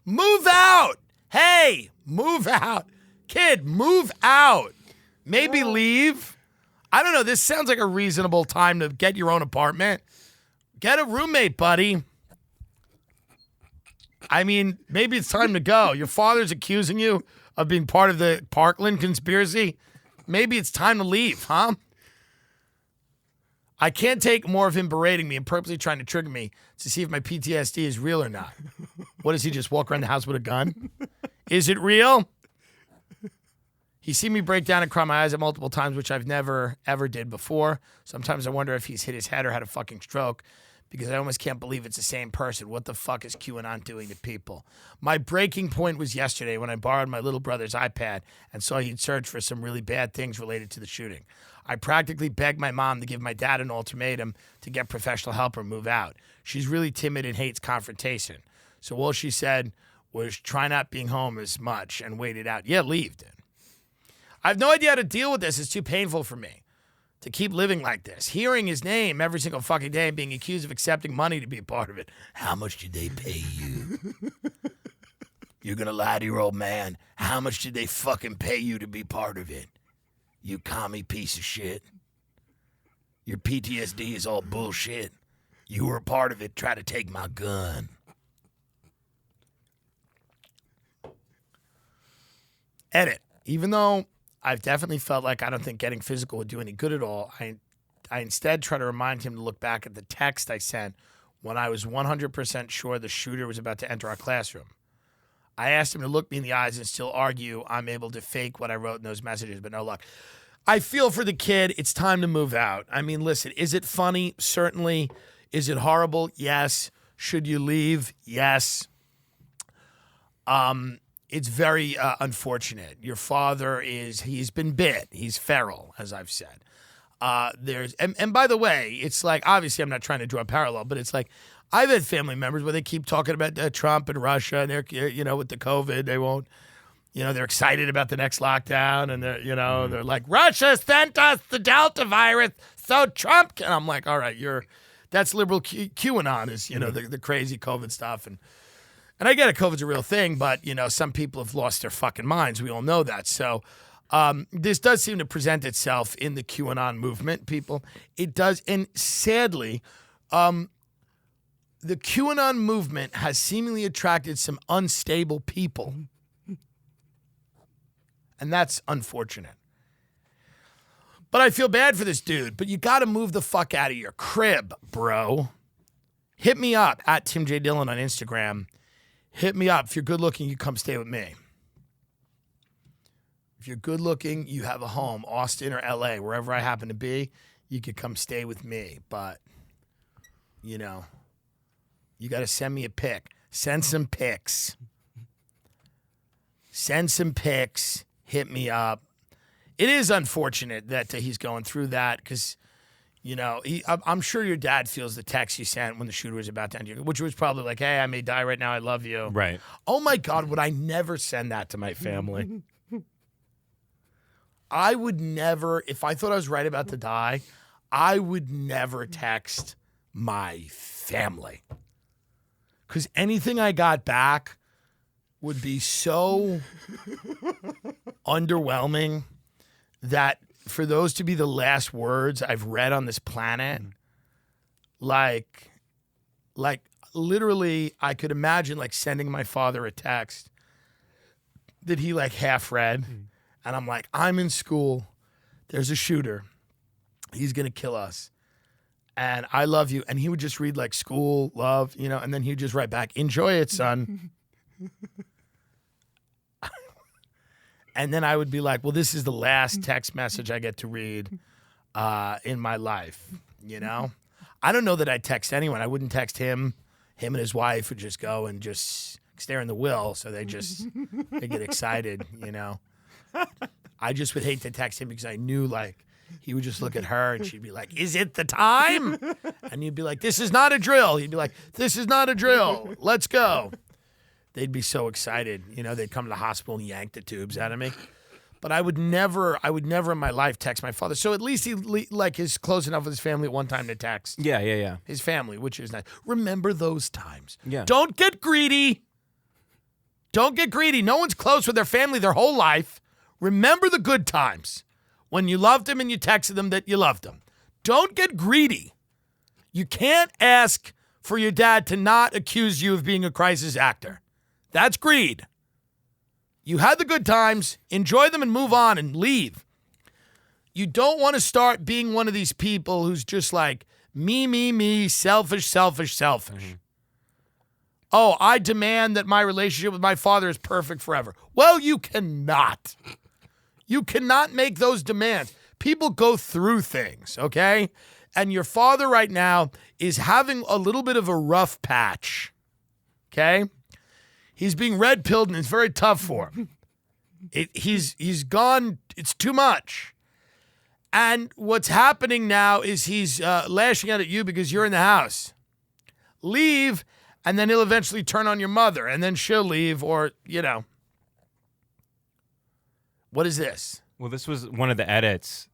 Speaker 1: Move out. Hey, move out. Kid, move out. Maybe leave. I don't know. This sounds like a reasonable time to get your own apartment. Get a roommate, buddy. I mean, maybe it's time to go. Your father's accusing you of being part of the Parkland conspiracy. Maybe it's time to leave, huh? I can't take more of him berating me and purposely trying to trigger me to see if my PTSD is real or not. What, does he just walk around the house with a gun? Is it real? He's seen me break down and cry my eyes out multiple times, which I've never, ever did before. Sometimes I wonder if he's hit his head or had a fucking stroke because I almost can't believe it's the same person. What the fuck is QAnon doing to people? My breaking point was yesterday when I borrowed my little brother's iPad and saw he'd searched for some really bad things related to the shooting. I practically begged my mom to give my dad an ultimatum to get professional help or move out. She's really timid and hates confrontation. So all she said was try not being home as much and wait it out. Yeah, leave, dude. I have no idea how to deal with this. It's too painful for me to keep living like this. Hearing his name every single fucking day and being accused of accepting money to be a part of it. How much did they pay you? You're going to lie to your old man. How much did they fucking pay you to be part of it? You commie piece of shit. Your PTSD is all bullshit. You were a part of it. Try to take my gun. Edit. Even though I've definitely felt like I don't think getting physical would do any good at all, I instead try to remind him to look back at the text I sent when I was 100% sure the shooter was about to enter our classroom. I asked him to look me in the eyes and still argue I'm able to fake what I wrote in those messages, but no luck. I feel for the kid. It's time to move out. I mean, listen, is it funny? Certainly. Is it horrible? Yes. Should you leave? Yes. It's very unfortunate. Your father he's been bit. He's feral, as I've said. And by the way, it's like, obviously I'm not trying to draw a parallel, but it's like, I've had family members where they keep talking about Trump and Russia and they're, with the COVID, they won't, they're excited about the next lockdown and they're like, Russia sent us the Delta virus, so Trump can. I'm like, all right, that's liberal QAnon is, the crazy COVID stuff. And I get it, COVID's a real thing, but, some people have lost their fucking minds. We all know that. So this does seem to present itself in the QAnon movement, people. It does. And sadly, the QAnon movement has seemingly attracted some unstable people. And that's unfortunate. But I feel bad for this dude. But you got to move the fuck out of your crib, bro. Hit me up at Tim J. Dillon on Instagram. Hit me up. If you're good looking, you come stay with me. If you're good looking, you have a home, Austin or LA, wherever I happen to be, you could come stay with me. But, you got to send me a pic. Send some pics. Send some pics. Hit me up. It is unfortunate that he's going through that because, I'm sure your dad feels the text you sent when the shooter was about to enter, which was probably like, hey, I may die right now. I love you.
Speaker 2: Right.
Speaker 1: Oh, my God, would I never send that to my family? I would never, if I thought I was right about to die, I would never text my family. Because anything I got back would be so underwhelming that for those to be the last words I've read on this planet, like literally I could imagine like sending my father a text that he like half read. And I'm like, I'm in school. There's a shooter. He's going to kill us. And I love you. And he would just read like school, love, and then he'd just write back, enjoy it, son. And then I would be like, well, this is the last text message I get to read. in my life, you know? I don't know that I'd text anyone. I wouldn't text him. Him and his wife would just go and just stare in the wheel, so they get excited, you know? I just would hate to text him because I knew, like, he would just look at her and she'd be like, is it the time? And you'd be like, this is not a drill. He'd be like, this is not a drill. Let's go. They'd be so excited. You know, they'd come to the hospital and yank the tubes out of me. But I would never in my life text my father. So at least he like is close enough with his family at one time to text.
Speaker 2: Yeah.
Speaker 1: His family, which is nice. Remember those times.
Speaker 2: Yeah.
Speaker 1: Don't get greedy. Don't get greedy. No one's close with their family their whole life. Remember the good times when you loved them and you texted them that you loved them. Don't get greedy. You can't ask for your dad to not accuse you of being a crisis actor. That's greed. You had the good times, enjoy them and move on and leave. You don't want to start being one of these people who's just like, me, selfish. Mm-hmm. Oh, I demand that my relationship with my father is perfect forever. Well, you cannot. You cannot make those demands. People go through things, okay? And your father right now is having a little bit of a rough patch, okay? He's being red-pilled, and it's very tough for him. He's gone. It's too much. And what's happening now is he's lashing out at you because you're in the house. Leave, and then he'll eventually turn on your mother, and then she'll leave, or, you know. What is this?
Speaker 2: Well, this was one of the edits.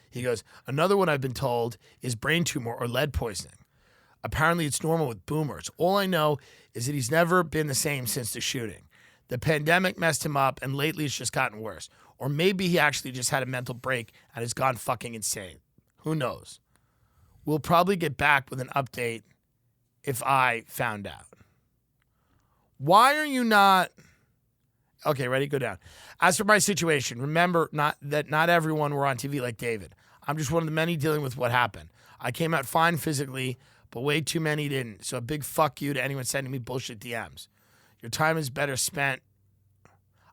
Speaker 1: He goes, another one I've been told is brain tumor or lead poisoning. Apparently it's normal with boomers. All I know is that he's never been the same since the shooting. The pandemic messed him up, and lately it's just gotten worse. Or maybe he actually just had a mental break and has gone fucking insane. Who knows? We'll probably get back with an update if I found out. Why are you not... Okay, ready? Go down. As for my situation, remember not everyone were on TV like David. I'm just one of the many dealing with what happened. I came out fine physically, but way too many didn't. So a big fuck you to anyone sending me bullshit DMs. Your time is better spent.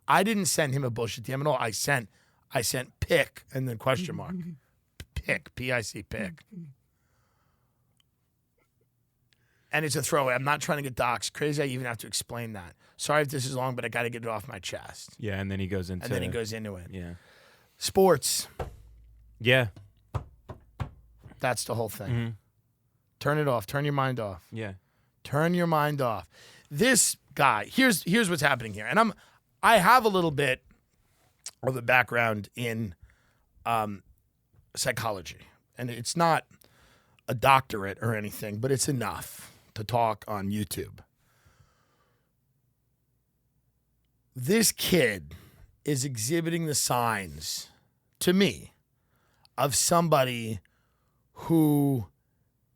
Speaker 1: I didn't send him a bullshit DM at all. I sent pic and then question mark. Pic, P-I-C, pic. And it's a throwaway. I'm not trying to get doxxed. Crazy I even have to explain that. Sorry if this is long, but I got to get it off my chest.
Speaker 2: Yeah, and then he goes into
Speaker 1: it.
Speaker 2: Yeah.
Speaker 1: Sports.
Speaker 2: Yeah.
Speaker 1: That's the whole thing.
Speaker 2: Mm-hmm.
Speaker 1: Turn it off. Turn your mind off.
Speaker 2: Yeah.
Speaker 1: Turn your mind off. This guy, here's what's happening here. And I have a little bit of a background in psychology. And it's not a doctorate or anything, but it's enough to talk on YouTube. This kid is exhibiting the signs, to me, of somebody who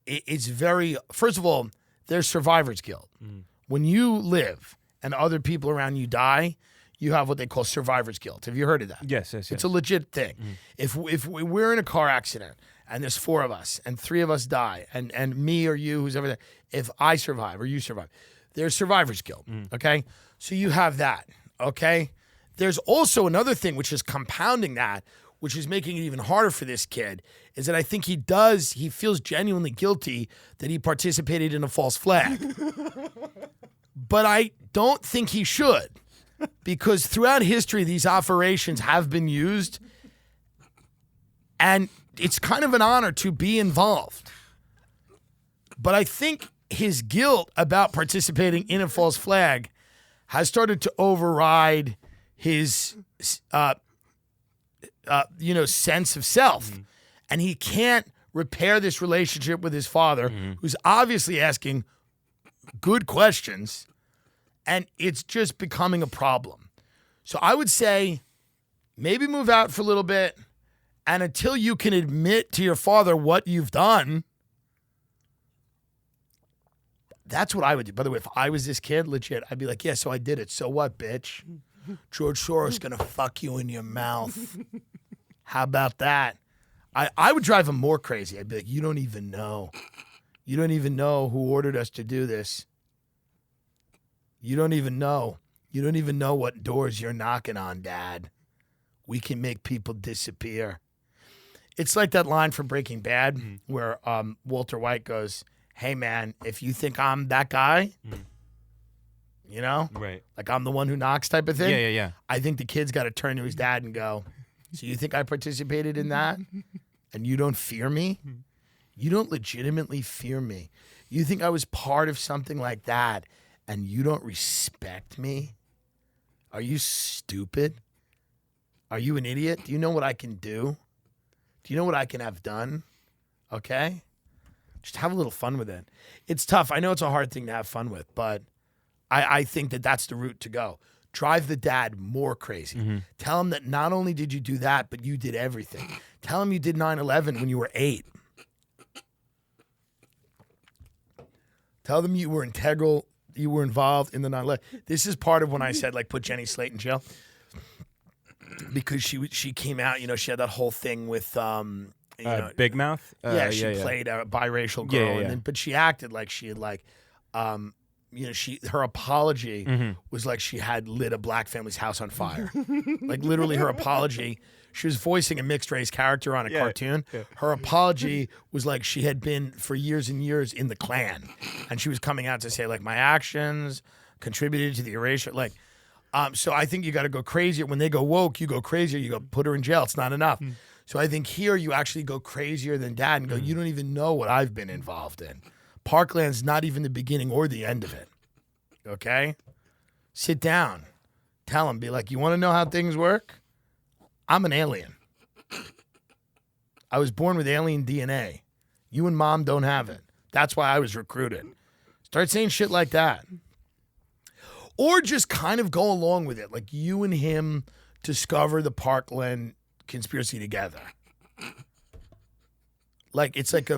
Speaker 1: is very, first of all, there's survivor's guilt. Mm. When you live and other people around you die, you have what they call survivor's guilt. Have you heard of that?
Speaker 2: Yes.
Speaker 1: It's a legit thing. Mm. If we're in a car accident and there's 4 of us and 3 of us die and me or you, who's ever there, if I survive or you survive, there's survivor's guilt, okay? So you have that, okay? There's also another thing which is compounding that, which is making it even harder for this kid, is that I think he feels genuinely guilty that he participated in a false flag. But I don't think he should, because throughout history, these operations have been used, and it's kind of an honor to be involved. But I think his guilt about participating in a false flag has started to override his sense of self. Mm-hmm. And he can't repair this relationship with his father, who's obviously asking good questions, and it's just becoming a problem. So I would say maybe move out for a little bit, and until you can admit to your father what you've done, that's what I would do. By the way, if I was this kid, legit, I'd be like, yeah, so I did it. So what, bitch? George Soros gonna fuck you in your mouth. How about that? I would drive him more crazy. I'd be like, you don't even know. You don't even know who ordered us to do this. You don't even know. You don't even know what doors you're knocking on, Dad. We can make people disappear. It's like that line from Breaking Bad where Walter White goes, "Hey man, if you think I'm that guy, you know,
Speaker 2: Right.
Speaker 1: like I'm the one who knocks type of thing."
Speaker 2: Yeah.
Speaker 1: I think the kid's got to turn to his dad and go, "So you think I participated in that, and you don't fear me? You don't legitimately fear me. You think I was part of something like that, and you don't respect me? Are you stupid? Are you an idiot? Do you know what I can do? Do you know what I can have done? Okay? Just have a little fun with it." It's tough. I know it's a hard thing to have fun with, but I think that that's the route to go. Drive the dad more crazy. Tell him that not only did you do that, but you did everything. Tell him you did 9/11 when you were 8. Tell them you were integral, you were involved in the 9/11. This is part of when I said, like, put Jenny Slate in jail. Because she came out, you know, she had that whole thing with you know,
Speaker 2: Big Mouth.
Speaker 1: she played a biracial girl,
Speaker 2: Yeah.
Speaker 1: and then, but she acted like she had you know, her apology was like she had lit a black family's house on fire. Like literally, her apology. She was voicing a mixed race character on a cartoon. Yeah. Her apology was like she had been for years and years in the Klan, and she was coming out to say like my actions contributed to the erasure. Like, so I think you got to go crazier. When they go woke, you go crazier. You go put her in jail. It's not enough. So I think here you actually go crazier than dad and go, you don't even know what I've been involved in. Parkland's not even the beginning or the end of it. Okay? Sit down. Tell him. Be like, you want to know how things work? I'm an alien. I was born with alien DNA. You and mom don't have it. That's why I was recruited. Start saying shit like that. Or just kind of go along with it. Like you and him discover the Parkland conspiracy together. Like it's like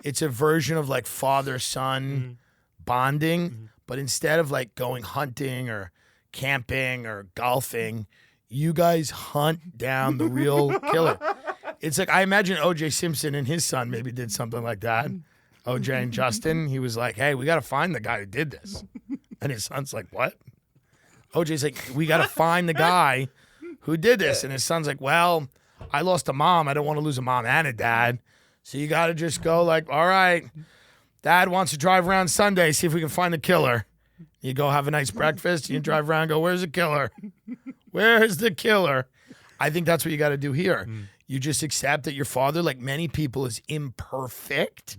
Speaker 1: it's a version of like father-son bonding, but instead of like going hunting or camping or golfing, you guys hunt down the real killer. It's like I imagine O.J. Simpson and his son maybe did something like that. O.J. and Justin, he was like, "Hey, we got to find the guy who did this." And his son's like, "What?" O.J.'s like, "We got to find the guy who did this." And his son's like, "Well, I lost a mom. I don't want to lose a mom and a dad. So you got to just go like, all right, dad wants to drive around Sunday, see if we can find the killer." You go have a nice breakfast. You drive around and go, "Where's the killer? Where's the killer?" I think that's what you got to do here. You just accept that your father, like many people, is imperfect.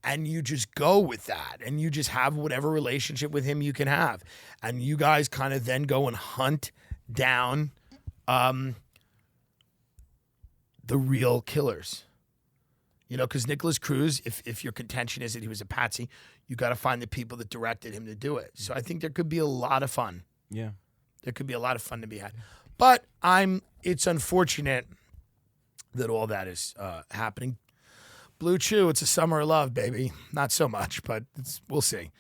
Speaker 1: And you just go with that. And you just have whatever relationship with him you can have. And you guys kind of then go and hunt down the real killers. You know, because Nicholas Cruz, if your contention is that he was a patsy, you got to find the people that directed him to do it. So I think there could be a lot of fun.
Speaker 2: Yeah.
Speaker 1: There could be a lot of fun to be had. But it's unfortunate that all that is happening. Blue Chew, it's a summer of love, baby. Not so much, but we'll see.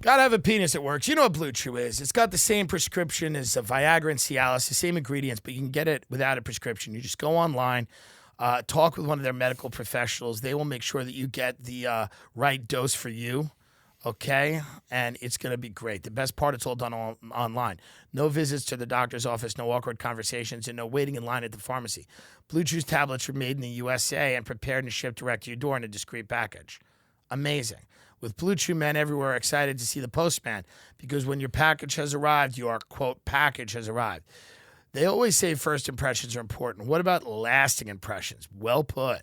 Speaker 1: Gotta have a penis that works. You know what Blue Chew is. It's got the same prescription as Viagra and Cialis, the same ingredients, but you can get it without a prescription. You just go online, talk with one of their medical professionals. They will make sure that you get the right dose for you, okay? And it's going to be great. The best part, it's all done online. No visits to the doctor's office, no awkward conversations, and no waiting in line at the pharmacy. Blue Chew's tablets are made in the USA and prepared and shipped direct to your door in a discreet package. Amazing. With Blue Chew, men everywhere are excited to see the postman because when your package has arrived, your, quote, package has arrived. They always say first impressions are important. What about lasting impressions? Well put.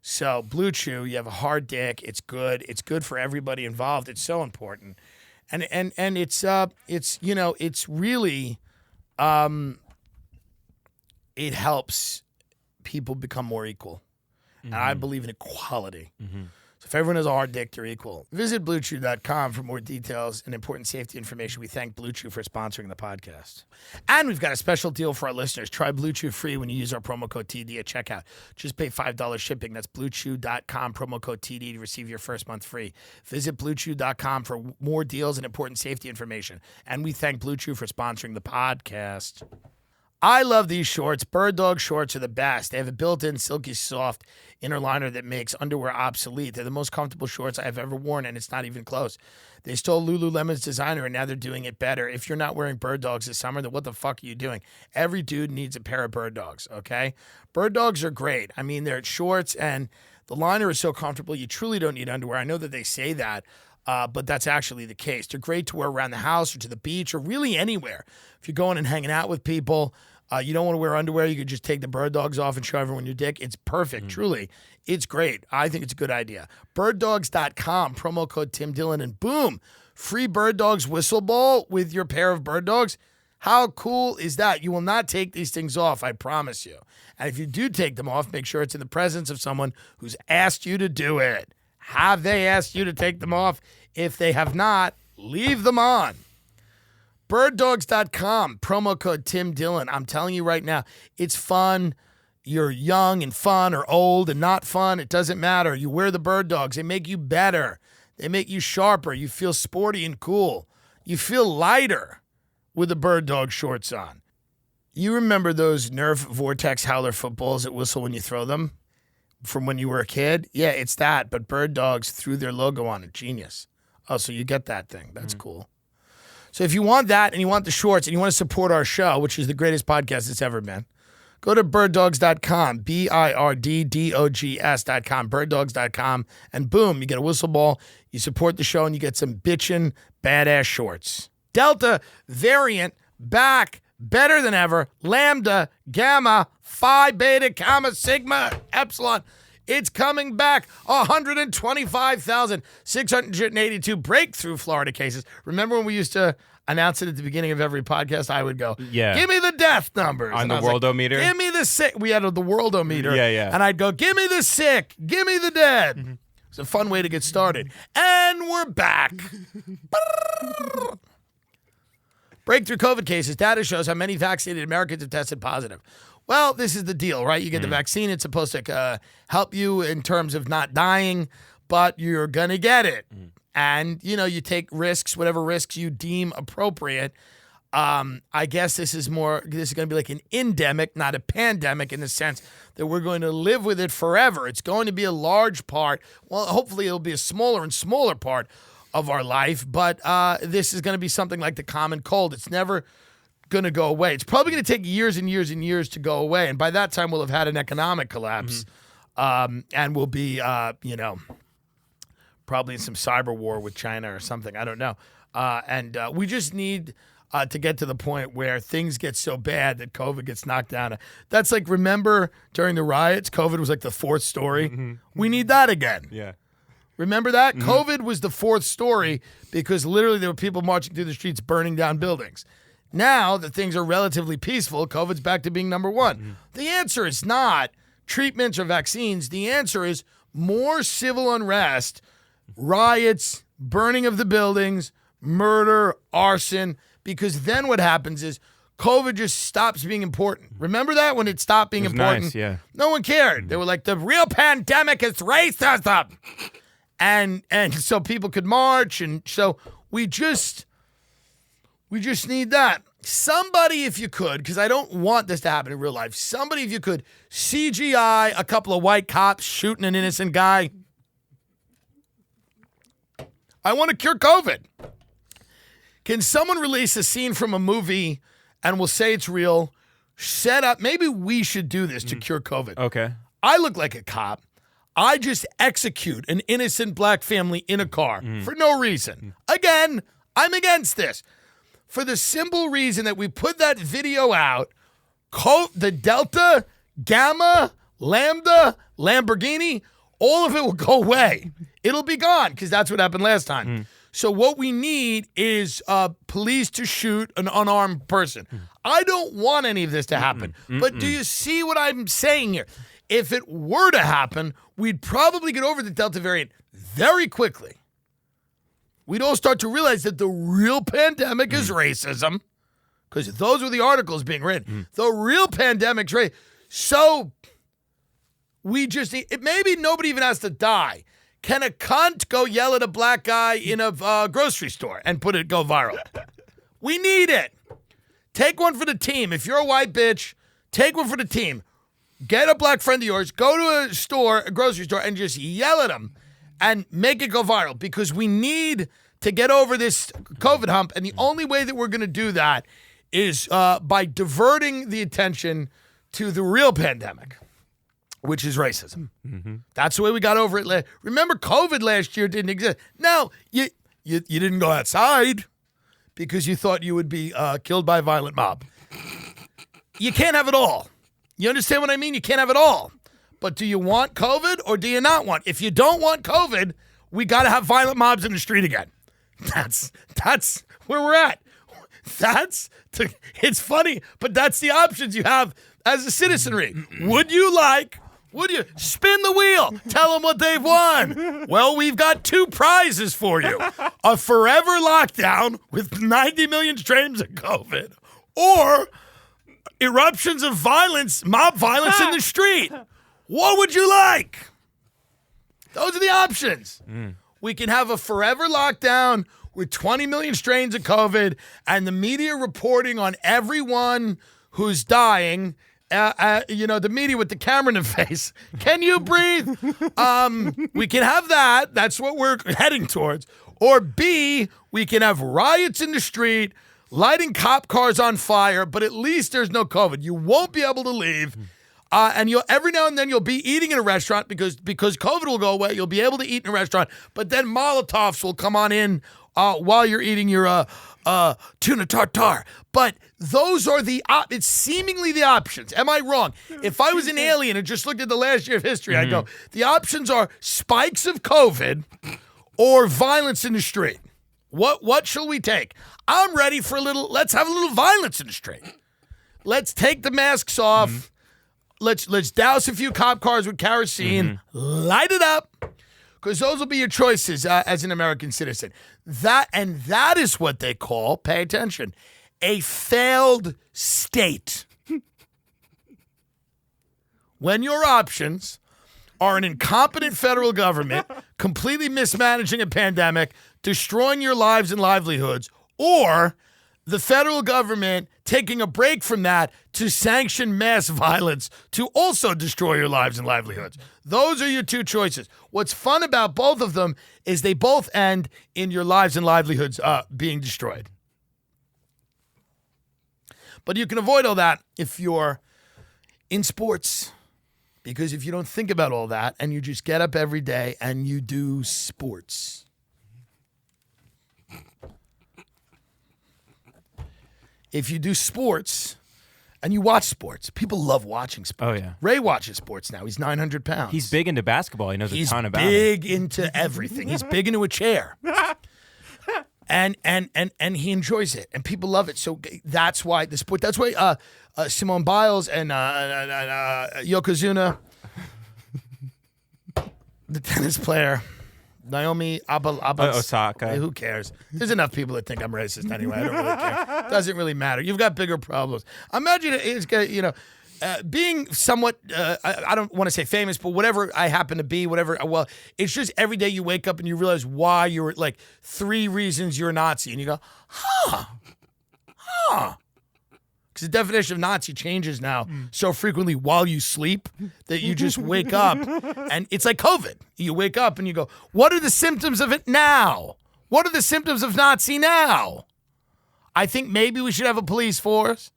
Speaker 1: So Blue Chew, you have a hard dick. It's good. It's good for everybody involved. It's so important. And it's you know, it's really it helps people become more equal. And I believe in equality. So if everyone has a hard dick, they're equal. Visit BlueChew.com for more details and important safety information. We thank Blue Chew for sponsoring the podcast. And we've got a special deal for our listeners. Try Blue Chew free when you use our promo code TD at checkout. Just pay $5 shipping. That's BlueChew.com, promo code TD to receive your first month free. Visit BlueChew.com for more deals and important safety information. And we thank Blue Chew for sponsoring the podcast. I love these shorts. Bird Dog shorts are the best. They have a built-in silky soft inner liner that makes underwear obsolete. They're the most comfortable shorts I've ever worn, and it's not even close. They stole Lululemon's designer, and now they're doing it better. If you're not wearing Bird Dogs this summer, then what the fuck are you doing? Every dude needs a pair of Bird Dogs, okay? Bird Dogs are great. I mean, they're shorts, and the liner is so comfortable, you truly don't need underwear. I know that they say that, but that's actually the case. They're great to wear around the house or to the beach or really anywhere. If you're going and hanging out with people, you don't want to wear underwear, you could just take the Bird Dogs off and show everyone your dick. It's perfect, truly. It's great. I think it's a good idea. Birddogs.com, promo code Tim Dillon, and boom, free Bird Dogs whistle ball with your pair of Bird Dogs. How cool is that? You will not take these things off, I promise you. And if you do take them off, make sure it's in the presence of someone who's asked you to do it. Have they asked you to take them off? If they have not, leave them on. Birddogs.com, promo code Tim Dillon. I'm telling you right now, it's fun. You're young and fun or old and not fun. It doesn't matter. You wear the Bird Dogs. They make you better. They make you sharper. You feel sporty and cool. You feel lighter with the Bird Dog shorts on. You remember those Nerf Vortex Howler footballs that whistle when you throw them from when you were a kid? Yeah, it's that, but Bird Dogs threw their logo on it. Genius. Oh, so you get that thing. That's cool. So if you want that and you want the shorts and you want to support our show, which is the greatest podcast it's ever been, go to birddogs.com, birddogs.com, birddogs.com, and boom, you get a whistle ball, you support the show, and you get some bitchin' badass shorts. Delta variant back, better than ever. Lambda, Gamma, Phi, Beta, Gamma, Sigma, Epsilon. It's coming back. 125,682 breakthrough Florida cases. Remember when we used to announce it at the beginning of every podcast? I would go,
Speaker 2: Yeah.
Speaker 1: give me the death numbers.
Speaker 2: On
Speaker 1: And
Speaker 2: the
Speaker 1: I was like,
Speaker 2: worldometer?
Speaker 1: give me the sick. We had the worldometer.
Speaker 2: Yeah.
Speaker 1: And I'd go, give me the sick. Give me the dead. It's a fun way to get started. And we're back. Breakthrough COVID cases. Data shows how many vaccinated Americans have tested positive. Well, this is the deal, right? You get the vaccine. It's supposed to help you in terms of not dying, but you're going to get it. And, you take risks, whatever risks you deem appropriate. I guess this is going to be like an endemic, not a pandemic, in the sense that we're going to live with it forever. It's going to be a large part. Well, hopefully it'll be a smaller and smaller part of our life, but this is going to be something like the common cold. It's never going to go away. It's probably going to take years and years and years to go away, and by that time we'll have had an economic collapse, and we'll be, probably in some cyber war with China or something. I don't know. And we just need to get to the point where things get so bad that COVID gets knocked down. That's like, remember during the riots, COVID was like the fourth story? We need that again.
Speaker 2: Yeah.
Speaker 1: Remember that? COVID was the fourth story because literally there were people marching through the streets burning down buildings. Now that things are relatively peaceful, COVID's back to being number one. The answer is not treatments or vaccines. The answer is more civil unrest, riots, burning of the buildings, murder, arson, because then what happens is COVID just stops being important. Remember that when it stopped being important?
Speaker 2: Nice, yeah.
Speaker 1: No one cared. They were like, the real pandemic is racism. And so people could march, and so we just need that. Somebody, if you could, because I don't want this to happen in real life, somebody, if you could, CGI a couple of white cops shooting an innocent guy. I want to cure COVID. Can someone release a scene from a movie, and we'll say it's real, set up, maybe we should do this to cure COVID.
Speaker 2: Okay.
Speaker 1: I look like a cop. I just execute an innocent black family in a car for no reason. Again, I'm against this. For the simple reason that we put that video out, the Delta, Gamma, Lambda, Lamborghini, all of it will go away. It'll be gone because that's what happened last time. So what we need is police to shoot an unarmed person. I don't want any of this to happen. But do you see what I'm saying here? If it were to happen, we'd probably get over the Delta variant very quickly. We'd all start to realize that the real pandemic is racism, because those were the articles being written. The real pandemic's race. So we just need, maybe nobody even has to die. Can a cunt go yell at a black guy in a grocery store and go viral? We need it. Take one for the team. If you're a white bitch, take one for the team. Get a black friend of yours, go to a store, a grocery store, and just yell at them and make it go viral because we need to get over this COVID hump. And the only way that we're going to do that is by diverting the attention to the real pandemic, which is racism. Mm-hmm. That's the way we got over it. Remember, COVID last year didn't exist. No, you didn't go outside because you thought you would be killed by a violent mob. You can't have it all. You understand what I mean? You can't have it all. But do you want COVID or do you not want? If you don't want COVID, we got to have violent mobs in the street again. That's where we're at. It's funny, but that's the options you have as a citizenry. Would you spin the wheel? Tell them what they've won. Well, we've got 2 prizes for you. A forever lockdown with 90 million strains of COVID or eruptions of violence, mob violence in the street. What would you like? Those are the options. We can have a forever lockdown with 20 million strains of COVID and the media reporting on everyone who's dying. The media with the camera in the face. Can you breathe? We can have that. That's what we're heading towards. Or B, we can have riots in the street, lighting cop cars on fire, but at least there's no COVID. You won't be able to leave. And you'll every now and then you'll be eating in a restaurant because COVID will go away. You'll be able to eat in a restaurant, but then Molotovs will come on in while you're eating your tuna tartare. But those are it's seemingly the options. Am I wrong? If I was an alien and just looked at the last year of history, I'd go, the options are spikes of COVID or violence in the street. What shall we take? I'm ready for let's have a little violence in the street. Let's take the masks off. Let's douse a few cop cars with kerosene, light it up, because those will be your choices as an American citizen. That is what they call, pay attention, a failed state. When your options are an incompetent federal government completely mismanaging a pandemic, destroying your lives and livelihoods, or the federal government taking a break from that to sanction mass violence to also destroy your lives and livelihoods. Those are your 2 choices. What's fun about both of them is they both end in your lives and livelihoods being destroyed. But you can avoid all that if you're in sports. Because if you don't think about all that and you just get up every day and you do sports. If you do sports and you watch sports, people love watching sports.
Speaker 2: Oh, yeah.
Speaker 1: Ray watches sports now. He's 900 pounds.
Speaker 2: He's big into basketball. He knows a ton about it.
Speaker 1: He's big into everything. He's big into a chair. And he enjoys it. And people love it. So that's why the sport, that's why Simone Biles and Yokozuna, the tennis player, Naomi
Speaker 2: Osaka.
Speaker 1: Who cares? There's enough people that think I'm racist anyway. I don't really care. It doesn't really matter. You've got bigger problems. Imagine it's being somewhat, I don't want to say famous, but whatever I happen to be, whatever, well, it's just every day you wake up and you realize why you're 3 reasons you're a Nazi. And you go, Because the definition of Nazi changes now so frequently while you sleep that you just wake up and it's like COVID. You wake up and you go, what are the symptoms of it now? What are the symptoms of Nazi now? I think maybe we should have a police force.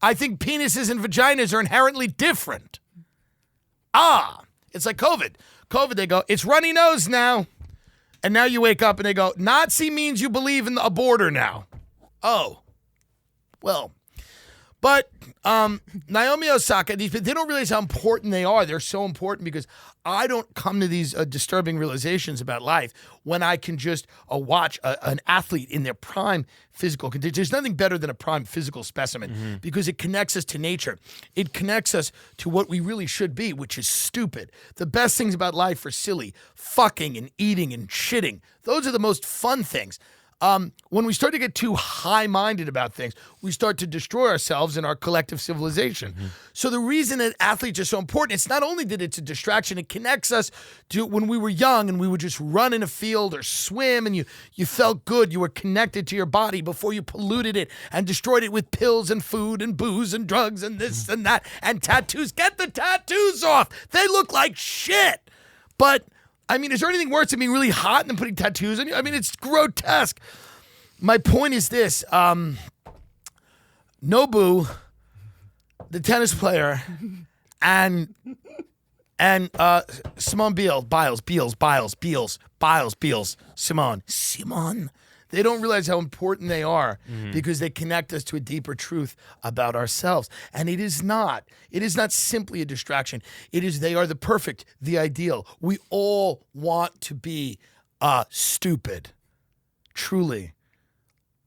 Speaker 1: I think penises and vaginas are inherently different. It's like COVID. COVID, they go, it's runny nose now. And now you wake up and they go, Nazi means you believe in a border now. Oh, well. But Naomi Osaka, they don't realize how important they are. They're so important because I don't come to these disturbing realizations about life when I can just watch an athlete in their prime physical condition. There's nothing better than a prime physical specimen because it connects us to nature. It connects us to what we really should be, which is stupid. The best things about life are silly. Fucking and eating and shitting. Those are the most fun things. when we start to get too high-minded about things, we start to destroy ourselves and our collective civilization. So the reason that athletes are so important, it's not only that it's a distraction, it connects us to when we were young and we would just run in a field or swim and you felt good. You were connected to your body before you polluted it and destroyed it with pills and food and booze and drugs and this and that and tattoos. Get the tattoos off. They look like shit. But I mean, is there anything worse than being really hot than putting tattoos on you? I mean, it's grotesque. My point is this. Nobu, the tennis player, and Simone Biles, Simone. They don't realize how important they are because they connect us to a deeper truth about ourselves. And it is not simply a distraction. They are the perfect, the ideal. We all want to be stupid. Truly.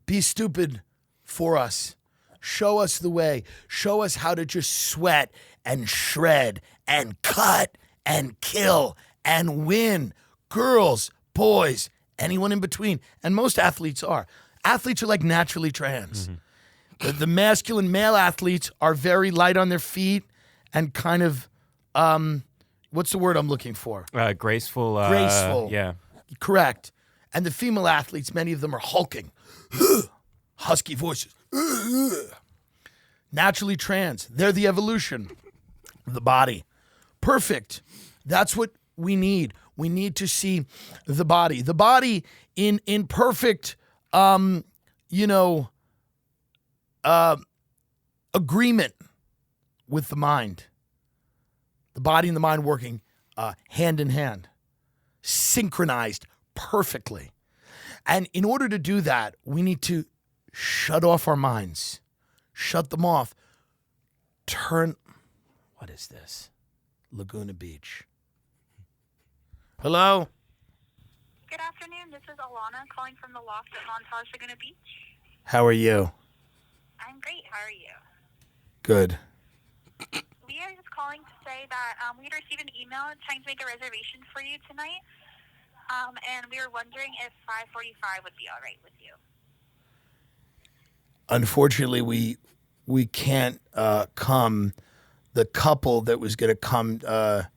Speaker 1: Be stupid for us. Show us the way. Show us how to just sweat and shred and cut and kill and win. Girls, boys, anyone in between. And most athletes are. Athletes are like naturally trans. The masculine male athletes are very light on their feet and kind of, what's the word I'm looking for?
Speaker 2: Graceful.
Speaker 1: Graceful.
Speaker 2: Yeah.
Speaker 1: Correct. And the female athletes, many of them are hulking. Husky voices. Naturally trans. They're the evolution of the body. Perfect. That's what we need. We need to see the body. The body in perfect, agreement with the mind. The body and the mind working hand in hand. Synchronized perfectly. And in order to do that, we need to shut off our minds. Shut them off. What is this? Laguna Beach. Hello?
Speaker 3: Good afternoon. This is Alana calling from the loft at Montage Laguna Beach.
Speaker 1: How are you?
Speaker 3: I'm great. How are you?
Speaker 1: Good.
Speaker 3: We are just calling to say that we had received an email trying to make a reservation for you tonight. And we were wondering if 5:45 would be all right with you.
Speaker 1: Unfortunately, we can't come. The couple that was going to come to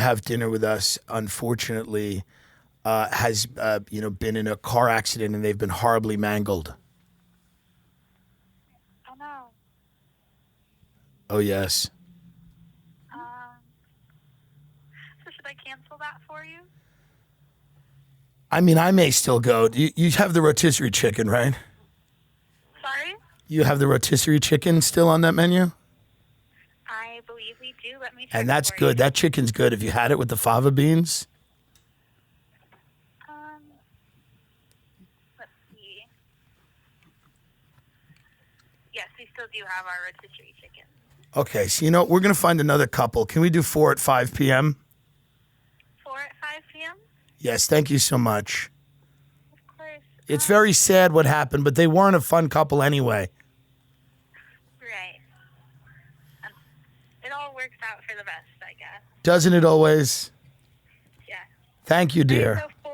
Speaker 1: have dinner with us, unfortunately, has been in a car accident and they've been horribly mangled.
Speaker 3: Oh no.
Speaker 1: Oh yes.
Speaker 3: So should I cancel that for you?
Speaker 1: I mean, I may still go. You have the rotisserie chicken, right?
Speaker 3: Sorry?
Speaker 1: You have the rotisserie chicken still on that menu?
Speaker 3: I believe we do. Let me check.
Speaker 1: And that's
Speaker 3: for
Speaker 1: good.
Speaker 3: you.
Speaker 1: That chicken's good. Have you had it with the fava beans?
Speaker 3: Let's see. Yes, we still do have our rotisserie chicken.
Speaker 1: Okay, so we're going to find another couple. Can we do 4 at 5 p.m.?
Speaker 3: 4 at 5 p.m.?
Speaker 1: Yes, thank you so much.
Speaker 3: Of course.
Speaker 1: It's very sad what happened, but they weren't a fun couple anyway.
Speaker 3: Right. It all works out for the best, I guess.
Speaker 1: Doesn't it always?
Speaker 3: Yeah.
Speaker 1: Thank you, dear.
Speaker 3: So 4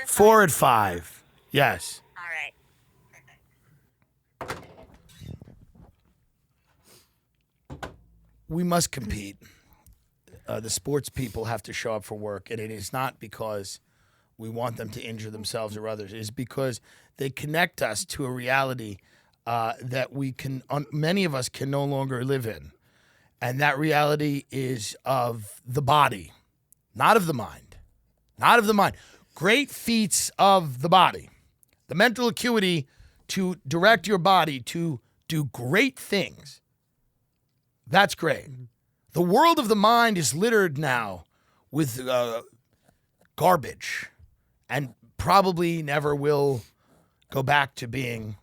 Speaker 3: for
Speaker 1: 4 at 5. Yes.
Speaker 3: All right. Perfect.
Speaker 1: We must compete. The sports people have to show up for work, and it is not because we want them to injure themselves or others. It is because they connect us to a reality that many of us can no longer live in. And that reality is of the body, not of the mind. Not of the mind. Great feats of the body. The mental acuity to direct your body to do great things. That's great. The world of the mind is littered now with garbage and probably never will go back to being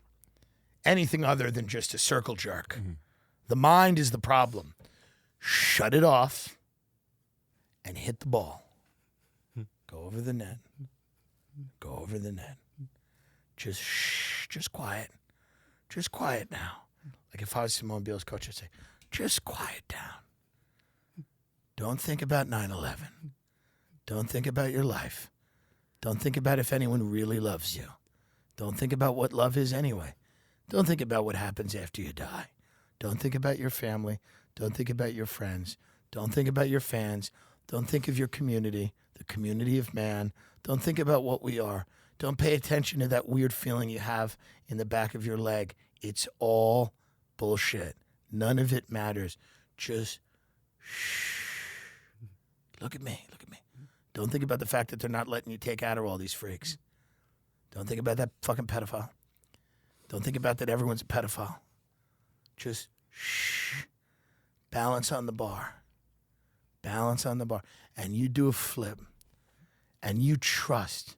Speaker 1: anything other than just a circle jerk. The mind is the problem. Shut it off and hit the ball. Go over the net. Go over the net. Just shh, just quiet. Just quiet now. Like if I was Simone Biles' coach, I'd say, just quiet down. Don't think about 9/11. Don't think about your life. Don't think about if anyone really loves you. Don't think about what love is anyway. Don't think about what happens after you die. Don't think about your family. Don't think about your friends. Don't think about your fans. Don't think of your community, the community of man. Don't think about what we are. Don't pay attention to that weird feeling you have in the back of your leg. It's all bullshit. None of it matters. Just shh. Look at me. Look at me. Don't think about the fact that they're not letting you take Adderall, these freaks. Don't think about that fucking pedophile. Don't think about that everyone's a pedophile. Just shh. Balance on the bar. Balance on the bar. And you do a flip. And you trust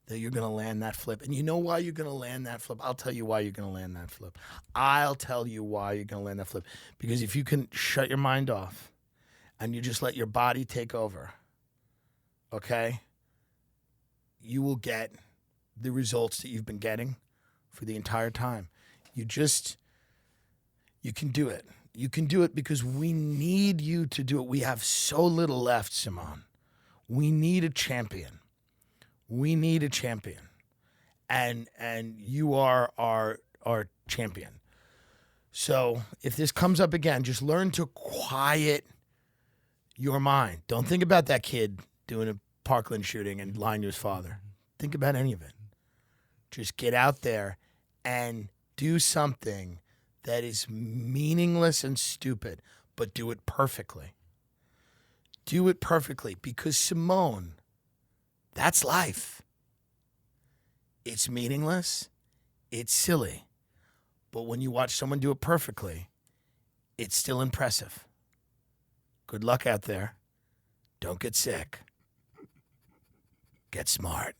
Speaker 1: that you're going to land that flip. And you know why you're going to land that flip? I'll tell you why you're going to land that flip. I'll tell you why you're going to land that flip. Because if you can shut your mind off and you just let your body take over, okay, you will get the results that you've been getting for the entire time. You can do it. You can do it because we need you to do it. We have so little left, Simone. We need a champion. We need a champion. And you are our champion. So if this comes up again, just learn to quiet your mind. Don't think about that kid doing a Parkland shooting and lying to his father. Think about any of it. Just get out there and do something that is meaningless and stupid, but do it perfectly. Do it perfectly because, Simone, that's life. It's meaningless. It's silly. But when you watch someone do it perfectly, it's still impressive. Good luck out there. Don't get sick. Get smart.